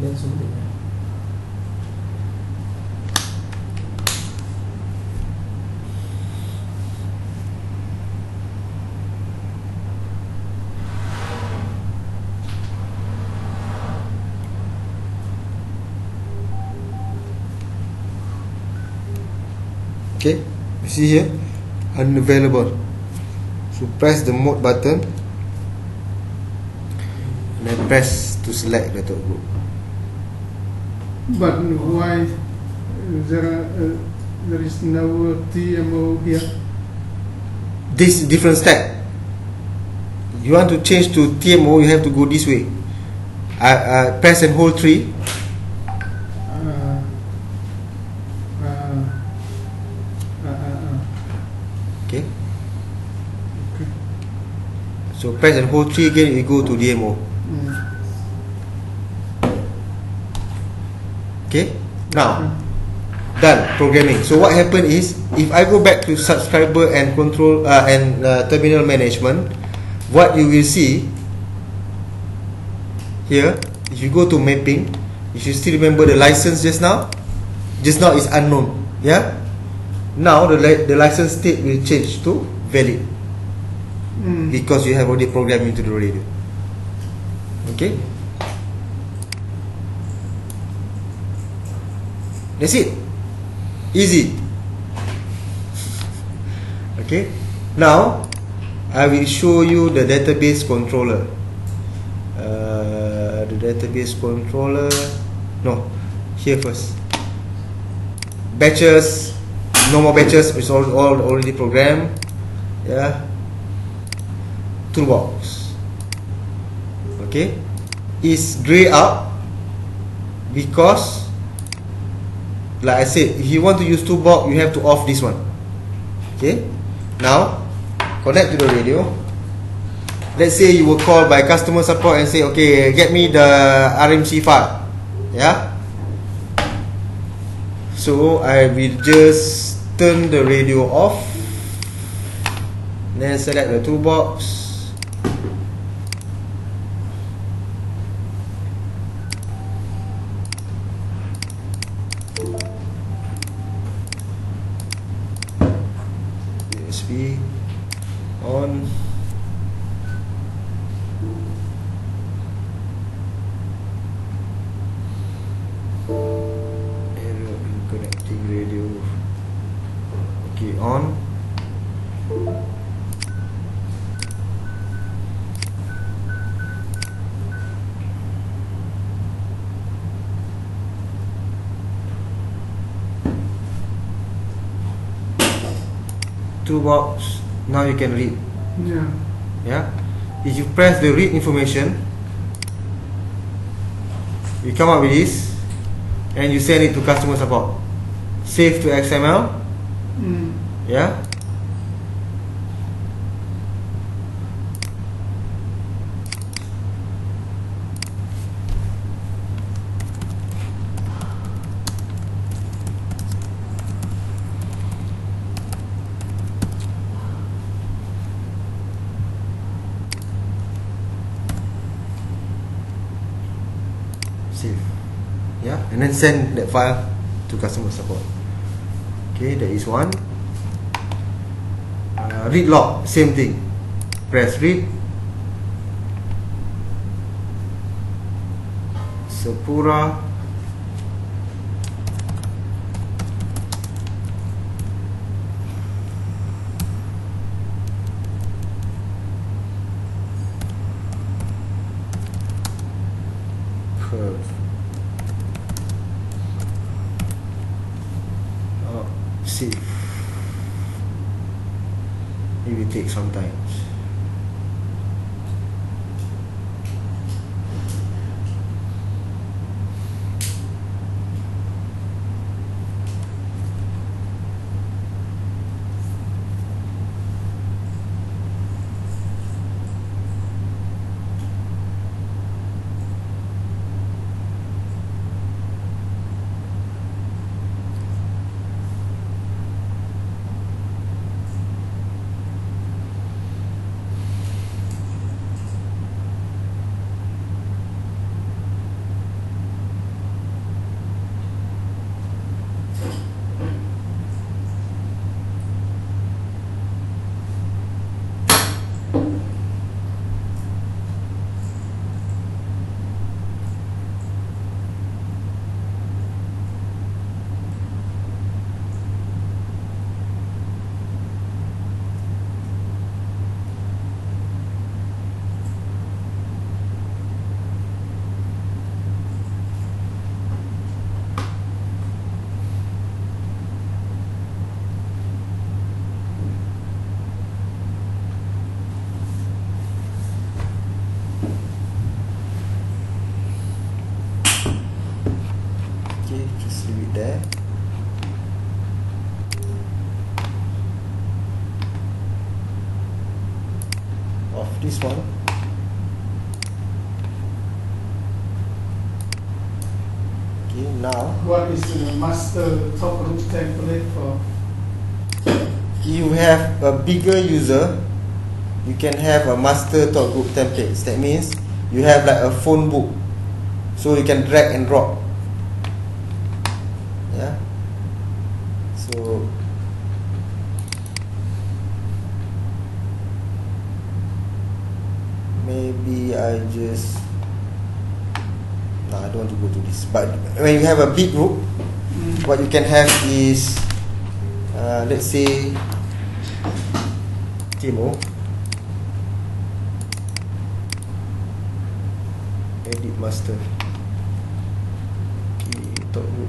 Lên xuống để Okay, you see here, unavailable. So press the mode button and then press to select the talk group. But why there is no TMO here? This is different step. You want to change to TMO, you have to go this way. Press and hold 3. Okay. So press and hold 3 again, you go to DMO. Okay. Now, done programming. So what happened is, if I go back to subscriber and control and terminal management, what you will see here, if you go to mapping, if you still remember the license just now is unknown. Yeah. Now the license state will change to valid because you have already programmed into the radio. Okay. That's it. Easy. Okay. Now I will show you the database controller. The database controller. No, here first. Batches. No more batches. It's all already programmed. Yeah. Toolbox. Okay. Is grey up because, like I said, if you want to use toolbox, you have to off this one. Okay. Now connect to the radio. Let's say you were called by customer support and say, okay, get me the RMC file. Yeah. So I will just turn the radio off Then select the toolbox. USB on. Error in connecting radio. Okay, on. Toolbox. Now you can read. Yeah. Yeah. If you press the read information, you come up with this, and you send it to customer support. Save to XML. Yeah. Save. Yeah, and then send that file to customer support. Okay, there is one. Read log, same thing. Press read. Sepura. Curve. Save. It will take some time. Okay, just leave it there. Off this one. Okay, now What is the master top group template for? you have a bigger user, you can have a master talk group templates. That means you have like a phone book, so you can drag and drop. Yeah. So maybe I just I don't want to go to this. But when you have a big group, what you can have is let's say demo, edit master. Okay, talk group.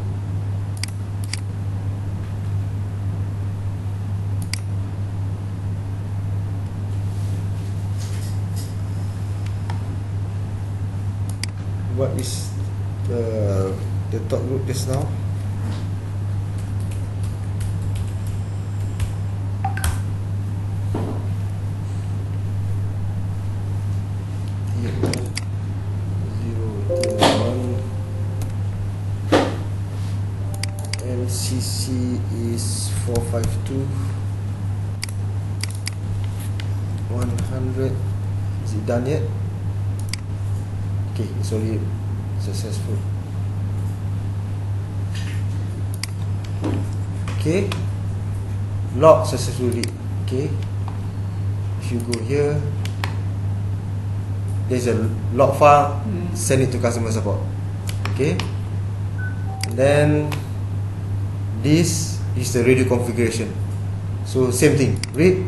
What is the talk group just now? LCC is 452. 100. Is it done yet? Okay, it's already successful. Okay, log successfully. Okay, if you go here, there's a log file. Send it to customer support. Okay, and then this is the radio configuration. So same thing, read.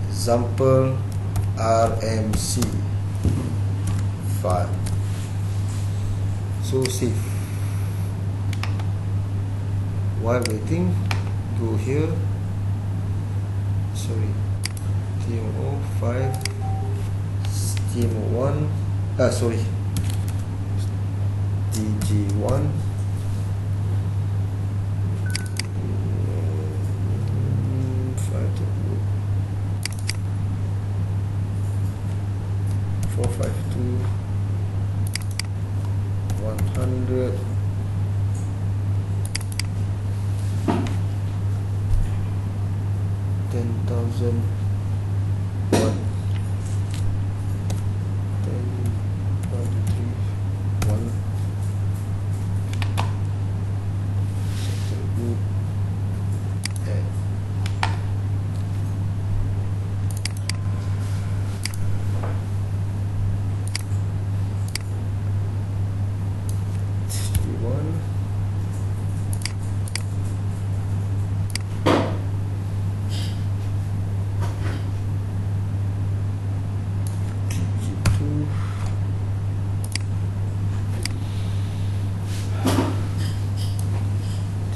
Example RMC file. So save. While waiting, go here. Sorry, TMO 5, TMO 1. Sorry, TG1. 452 100 10,000 1 10 1 2 3 1 sector group and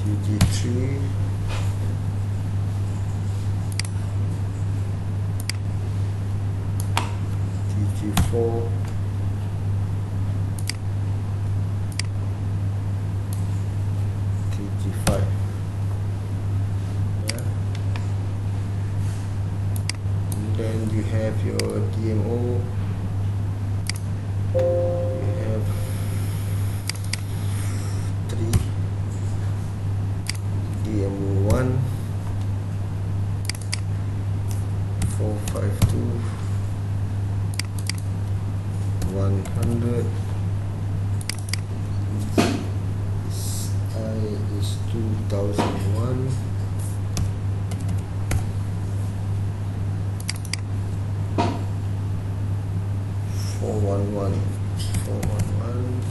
TG3 TG4 TG5. Yeah. And then you have your DMO. You have 3 DMO 1 452 100. I is 2001. 411 411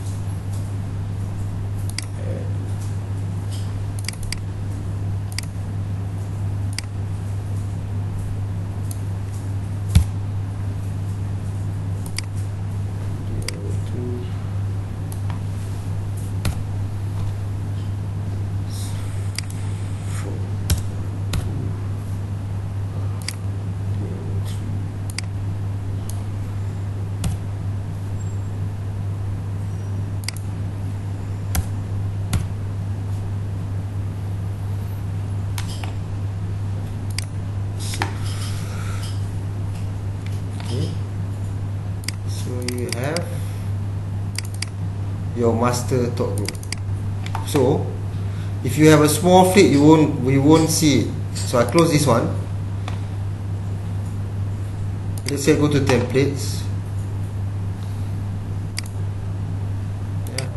and you have your master talk group. So if you have a small fleet, we won't see it. So I close this one. Let's say go to templates. Yeah.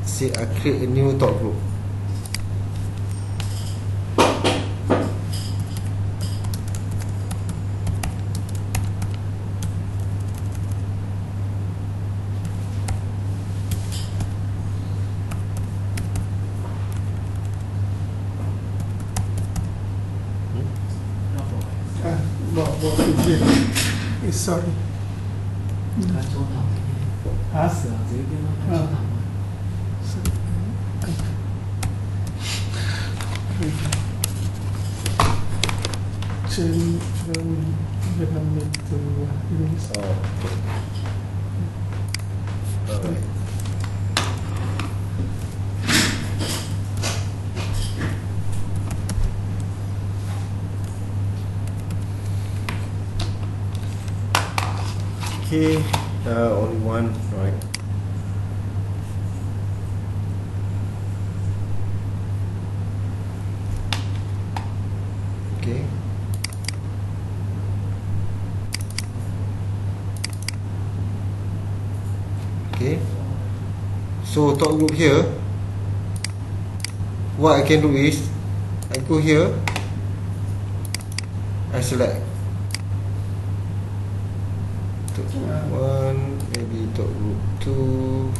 See, I create a new talk group. What is it? Sorry. Cả chỗ nào thì Hả? sửa dưới kia nó chỗ nào Change from Vietnamese to English. Oh, okay. Alright. Okay, only one, right? Okay. So top group here, what I can do is I go here, I select top group 1, maybe top group 2.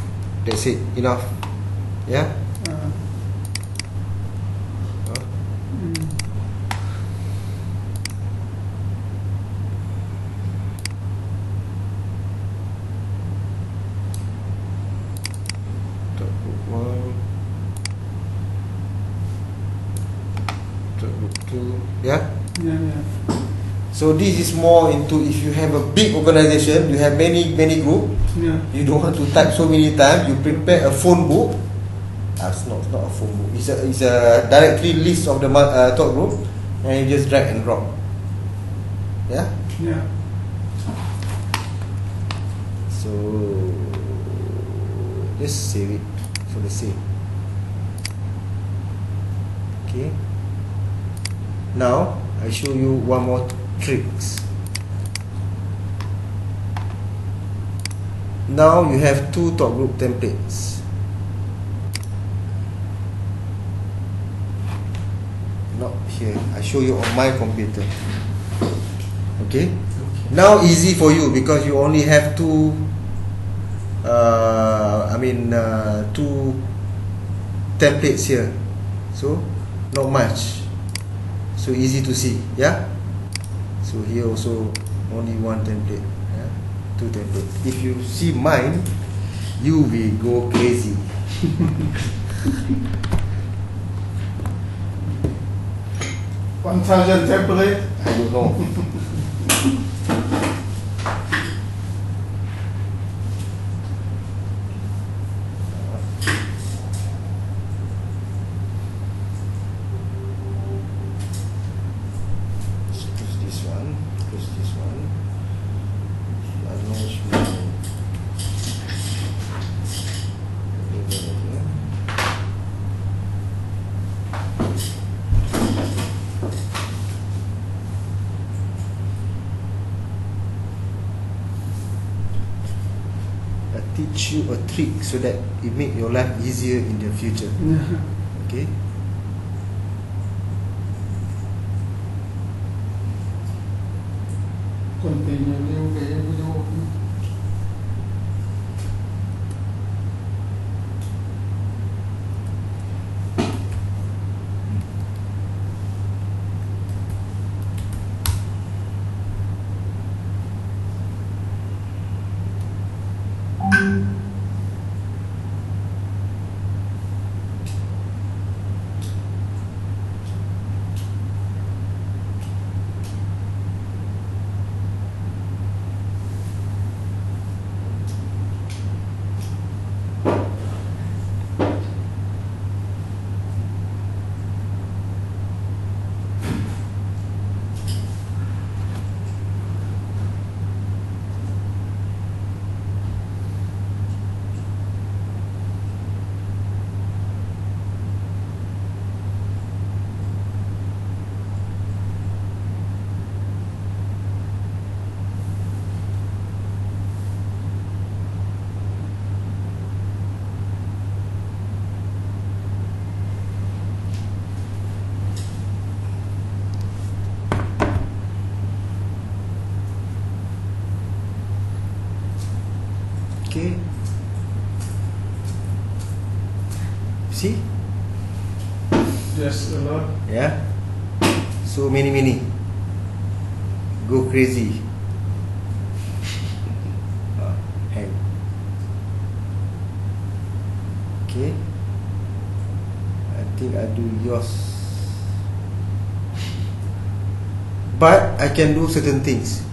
That's it, enough. Yeah. Top group 1, top group 2. Yeah. Yeah. So this is more into if you have a big organization, you have many group, Yeah. you don't want to type so many times, you prepare a phone book. It's not a phone book. It's a directory list of the top group, and you just drag and drop. Yeah. Yeah. So just save it for the sake. Okay. Now I show you one more tricks. Now you have two top group templates. Not here. I show you on my computer. Okay. Now easy for you because you only have two. Two templates here. So not much. So easy to see. Yeah. So here also only one template. Yeah. Two templates. If you see mine, you will go crazy. 1,000 template. I don't know. Close this one. Close this one. Arrangement. I teach you a trick so that it make your life easier in the future. Okay. Continue new video. Okay. See? Just a lot. Yeah. So many. Go crazy. Hang. Okay. I think I do yours. But I can do certain things.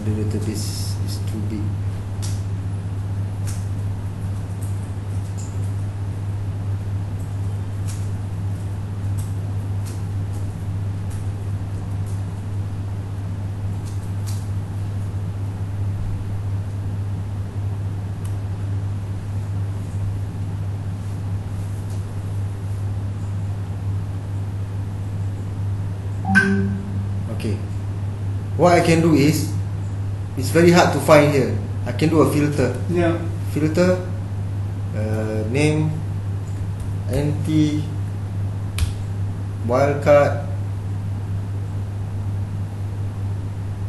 The database is too big. what I can do is, it's very hard to find here. I can do a filter. Yeah. Filter, name, NT, wildcard,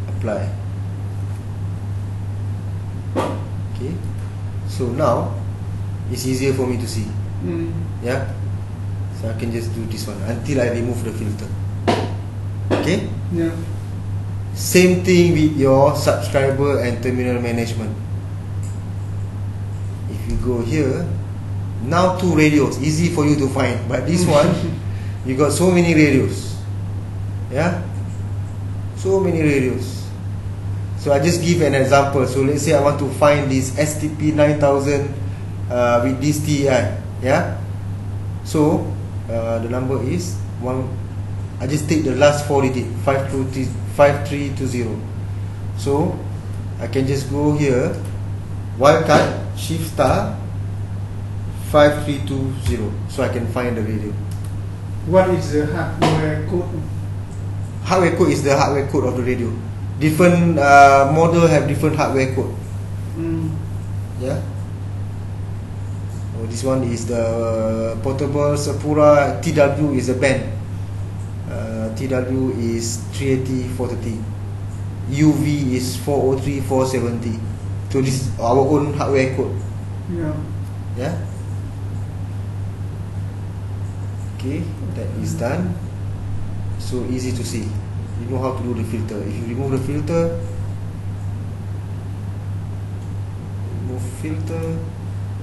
apply. Okay, so now it's easier for me to see. Yeah, so I can just do this one until I remove the filter. Okay, Yeah. same thing with your subscriber and terminal management. If you go here, now 2 radios, easy for you to find. But this one, you got so many radios. Yeah, so many radios. So I just give an example. So let's say I want to find this STP 9000 with this TI. Yeah, so the number is 1. I just take the last 4 digit 5320. So I can just go here, wildcard, shift star 5320, so I can find the radio. What is the hardware code? Hardware code is the hardware code of the radio. Different model have different hardware code. Yeah. Oh, this one is the portable Sepura. TW is a band. TW is 380 430. UV is 403 470. So this is our own hardware code. Yeah. Yeah. Okay, that is done. So easy to see. You know how to do the filter. If you remove the filter,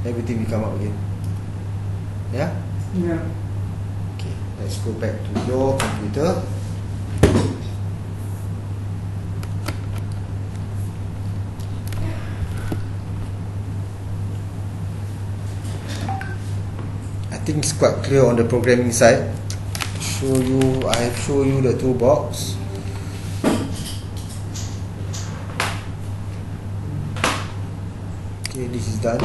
everything will come out again. Yeah. Yeah. Okay, let's go back to your computer. I think it's quite clear on the programming side. I have shown you the toolbox. Okay, this is done.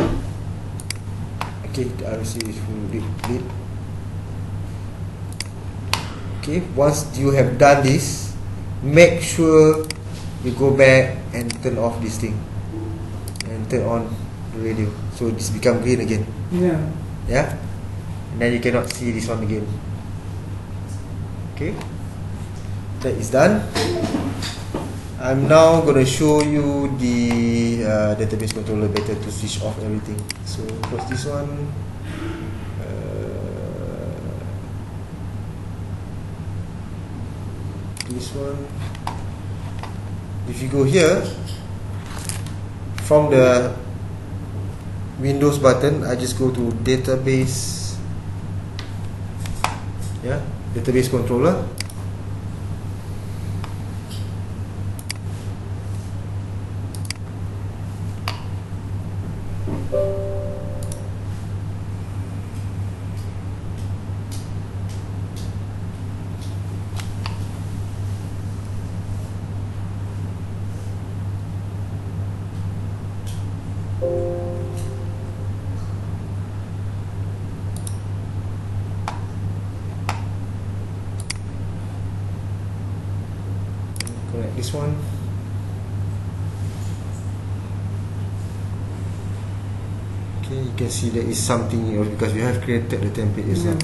Okay, the RC is fully complete. Okay, once you have done this, make sure you go back and turn off this thing and turn on the radio, so this become green again. Yeah. Yeah, and then you cannot see this one again. Okay, that is done. I'm now going to show you the database controller better to switch off everything. So close this one. This one. If you go here, from the Windows button, I just go to database. Yeah, database controller. Connect this one. Okay, you can see there is something here because we have created the template yourself.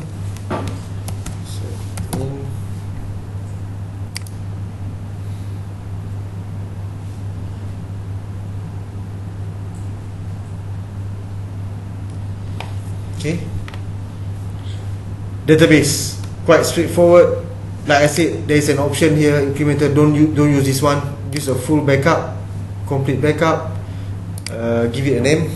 So in. Okay, database, quite straightforward. Like I said, there is an option here, implementer. Don't use this one. Use a full backup, complete backup. Give it a name.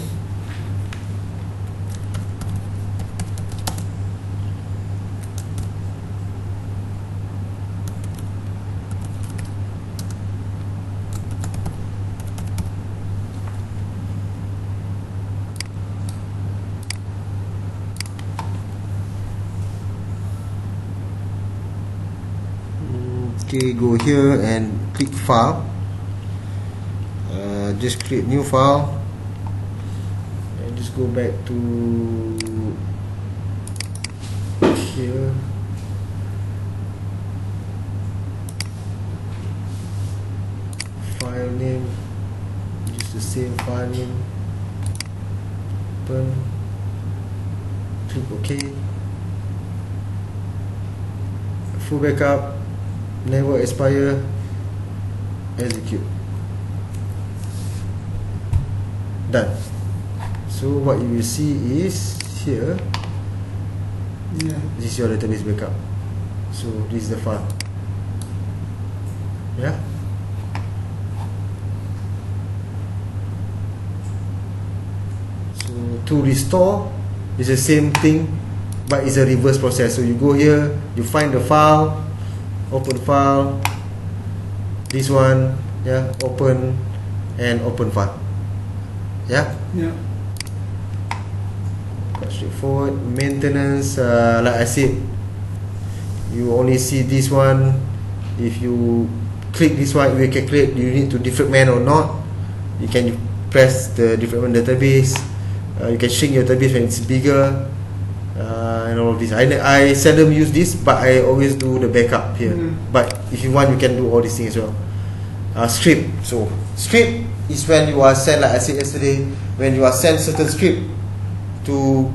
Okay, go here and click file. Just create new file and just go back to here. file name, use the same file name, open, click OK. Full backup, never expire, execute. Done. So what you will see is here, Yeah. this is your database backup. So this is the file. Yeah. So to restore is the same thing, but it's a reverse process. So you go here, you find the file, open file, this one, yeah, open and open file. Yeah. Yeah. Quite straightforward. Maintenance, like I said, you only see this one. If you click this one, you can calculate you need to defragment or not. You can press the defragment database. You can shrink your database when it's bigger, and all of this. I seldom use this, but I always do the backup here. But if you want, you can do all these things as well. Script. So script is when you are sent, like I said yesterday, when you are sent certain script to,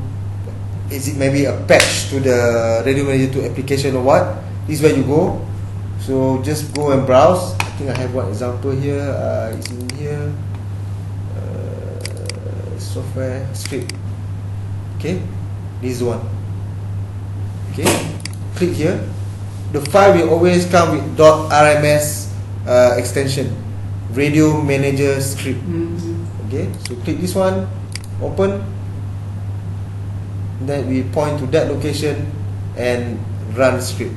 is it maybe a patch to the radio manager 2 application or what, this is where you go. So just go and browse. I think I have one example here. It's in here, software script. Okay, this is one. Okay, click here. The file will always come with .rms extension, radio manager script. Okay, so click this one, open. Then we point to that location and run script.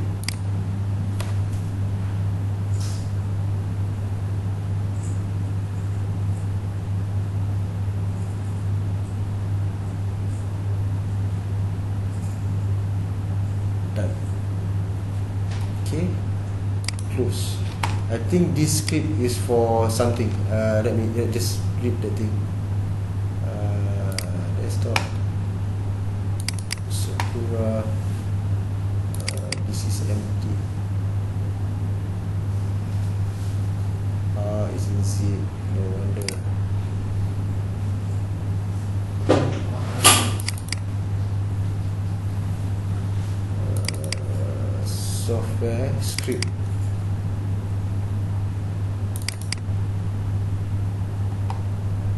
Done. Okay, close. I think this script is for something. Let me just read the thing. Desktop. Sakura. This is empty. It's in C. No wonder. Software script.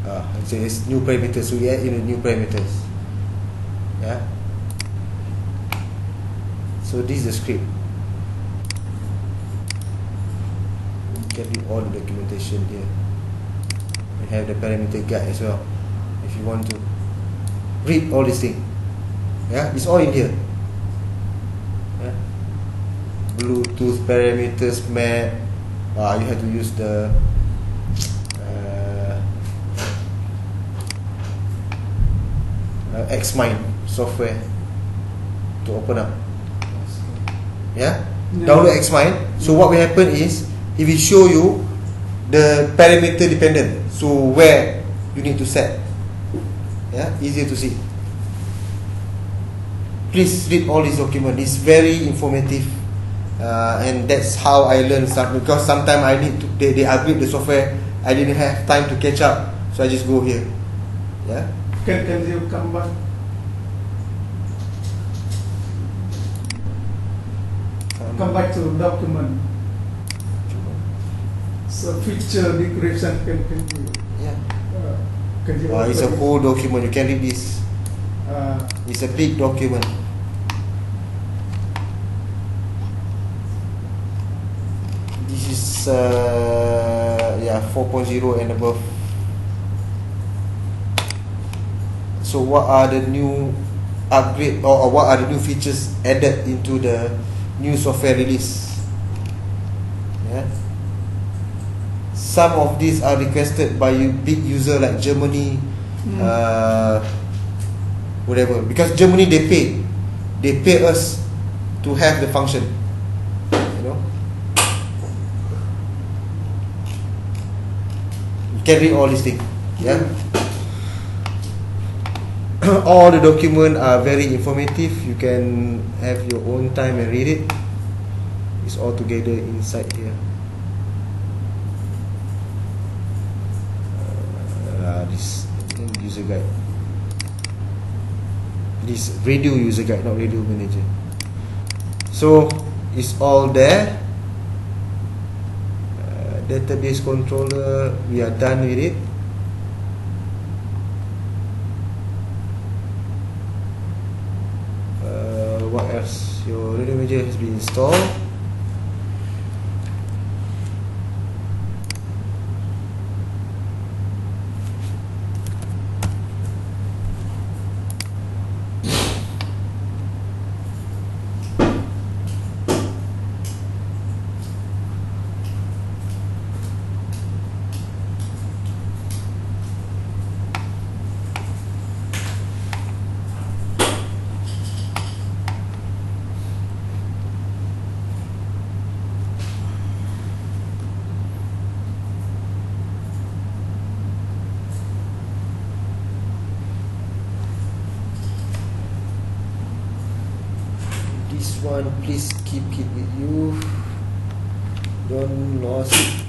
It says new parameters, so we add in the new parameters. Yeah. So this is the script. You can read all the documentation here. We have the parameter guide as well, if you want to read all these things. Yeah, it's all in here. Yeah. Bluetooth parameters map. You have to use the Xmind software to open up. Yeah? Download Xmind. So what will happen is it will show you the parameter dependent. So where you need to set. Yeah, easier to see. Please read all this document. It's very informative, and that's how I learn stuff. Because sometimes I need to they upgrade the software. I didn't have time to catch up, so I just go here. Yeah. Can you come back? Come back to document. So feature declaration can you? Yeah. Can you? It's a whole document. You can read this. It's a big document. This is 4.0 and above. So what are the new upgrade or what are the new features added into the new software release? Yeah. Some of these are requested by big user like Germany, whatever. Because Germany they pay us to have the function. You know. You can read all these things. Yeah. All the documents are very informative. You can have your own time and read it. It's all together inside here. this user guide. This radio user guide, not radio manager. So it's all there. Database controller, we are done with it. What else? Your radio manager has been installed. This one, please keep it with you. Don't lose it.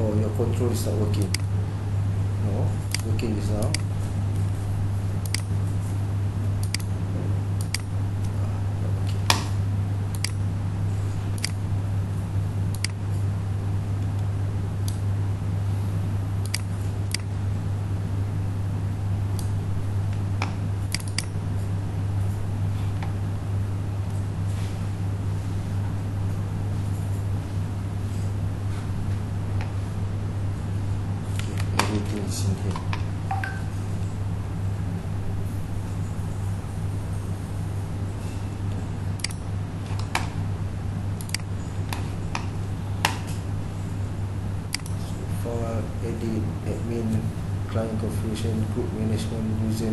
Oh, your control is not working. No, it's working just now. Everything is in here. So far, edit, admin, client configuration, group management, user,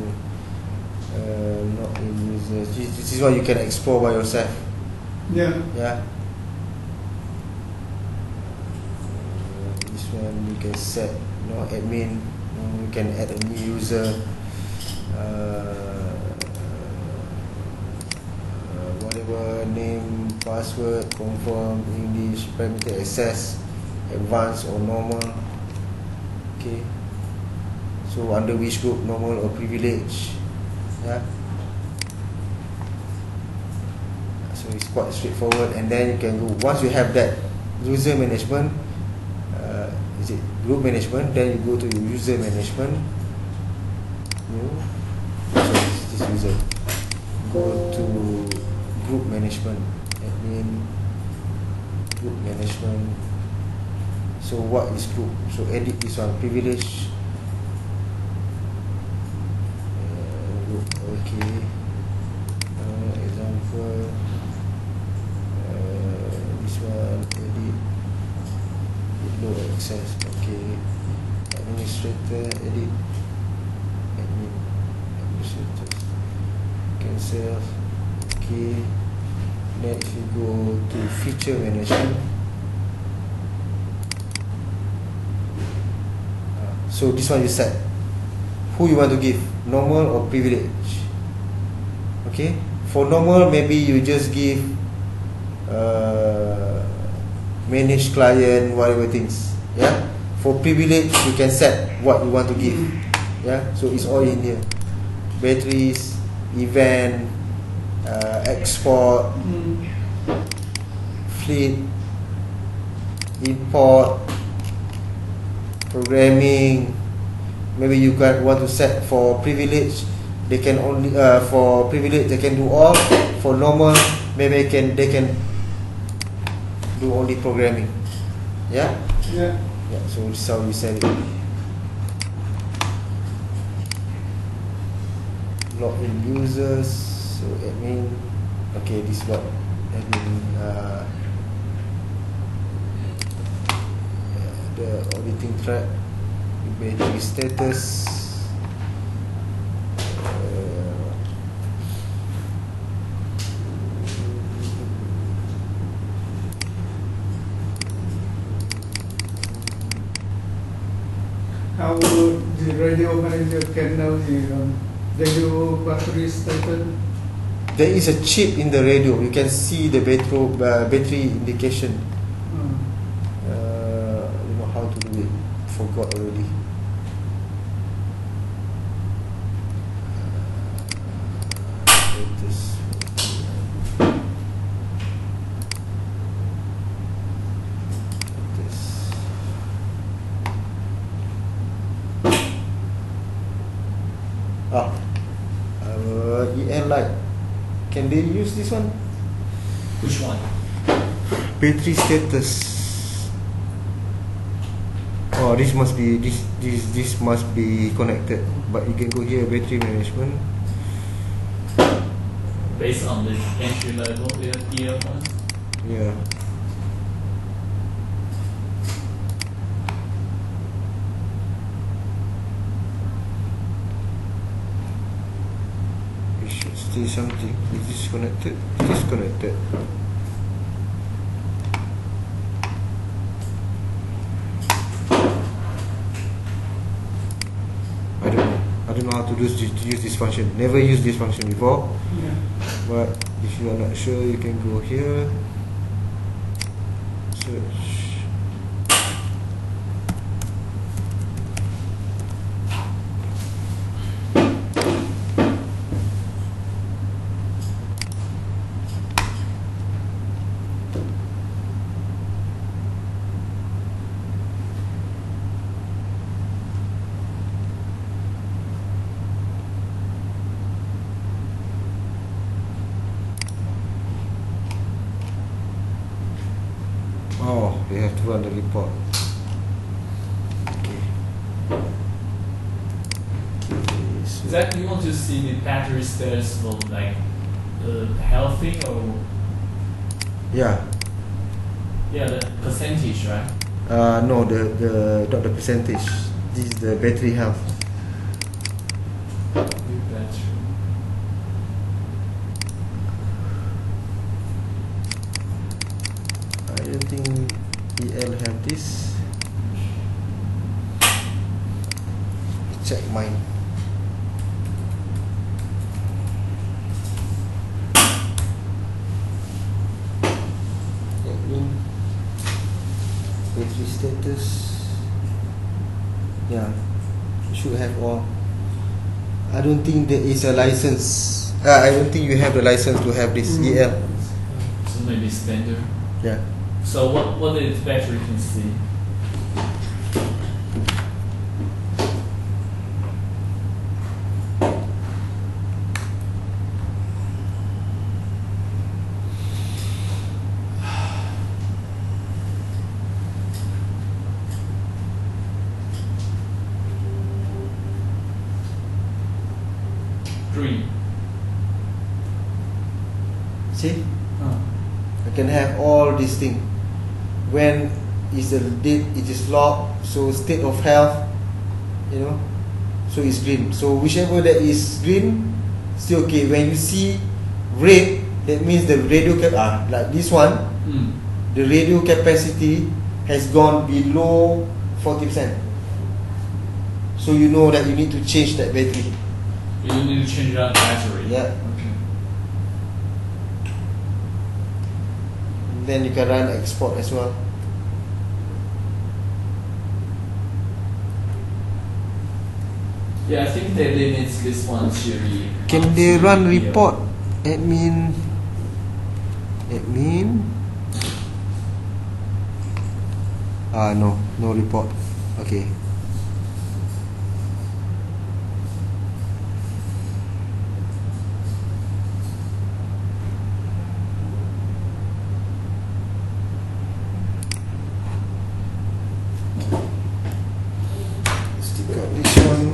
not in user. This is what you can explore by yourself. Yeah. Yeah. This one you can set. No admin, you can add a new user, whatever name, password, confirm, English, parameter access, advanced or normal. Okay, so under which group, normal or privilege. Yeah, so it's quite straightforward. And then you can go, once you have that user management, is it group management, then you go to your user management, new, so this user, go to group management, admin, group management. So what is group? So edit this one, privilege, group, okay, example, this one, edit, no access, okay, administrator, edit, admin, administrator, cancel, okay. Next you go to feature management. So this one you set who you want to give, normal or privilege. Okay, for normal maybe you just give manage client, whatever things. Yeah, for privilege you can set what you want to give. Yeah, so it's all in here. Batteries, event, export, fleet, import, programming. Maybe you can want to set for privilege, they can only for privilege they can do all. For normal maybe they can do only programming. Yeah, Yeah. yeah, so this is how we set it. Login users, so admin. Okay, this is what admin, the auditing track, battery status, how the radio manager can know the radio battery status? There is a chip in the radio. You can see the battery indication. You know how to do it. Forgot already. EL light. Can they use this one? Which one? Battery status. Oh, this must be this must be connected. But you can go here, battery management. Based on the entry level earphones? Yeah. It should say something. Is this connected? It is connected. I don't know how to use this function. Never used this function before. Yeah. But if you are not sure, you can go here, search. Oh, we have to run the report. Okay. Zach, you want to see the battery status for like healthy or Yeah. the percentage, right? No, the not the percentage. This is the battery health. New battery. I don't think EL have this. Check mine. Battery status. Yeah, should have all. I don't think there is a license. I don't think you have the license to have this EL. So maybe standard. Yeah. So what is battery can see? Green. See? I can have all these things. When is the date, it is locked, so state of health, you know, so it's green. So whichever that is green, still okay. When you see red, that means the radio like this one, the radio capacity has gone below 40%. So you know that you need to change that battery. You need to change out battery. Yeah. Okay. Then you can run export as well. Yeah, I think they limit this one to the. Can they run report? Admin. No report. Okay. Let's take out this one.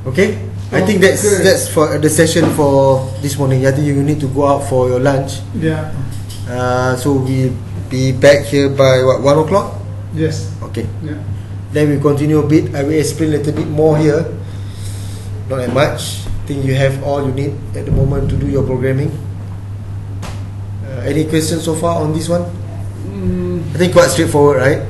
Okay? I think that's for the session for this morning. I think you need to go out for your lunch. Yeah. So we'll be back here by what, 1 o'clock? Yes. Okay. Yeah. Then we continue a bit. I will explain a little bit more here. Not that much. I think you have all you need at the moment to do your programming. Any questions so far on this one? I think quite straightforward, right?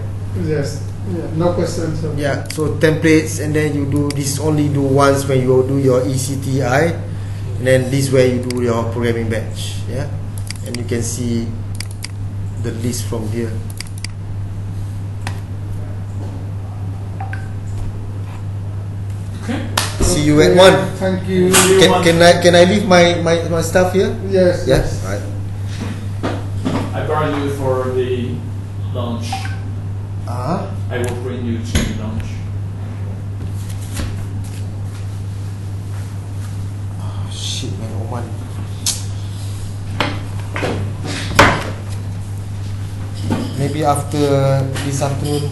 Yes. Yeah. No questions. Yeah. So templates, and then you do this only do once when you do your ECTI, and then this where you do your programming batch. Yeah. And you can see the list from here. Okay. See you at 1. Thank you. Can I leave my stuff here? Yes. Yeah. Yes. Right. I brought you for the lunch. I will bring you to the lunch. Oh, shit, man, Oman. Maybe after this afternoon,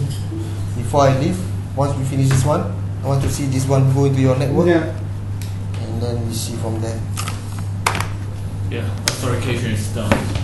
before I leave, once we finish this one, I want to see this one go into your network, Yeah. and then we see from there. Yeah, authentication is done.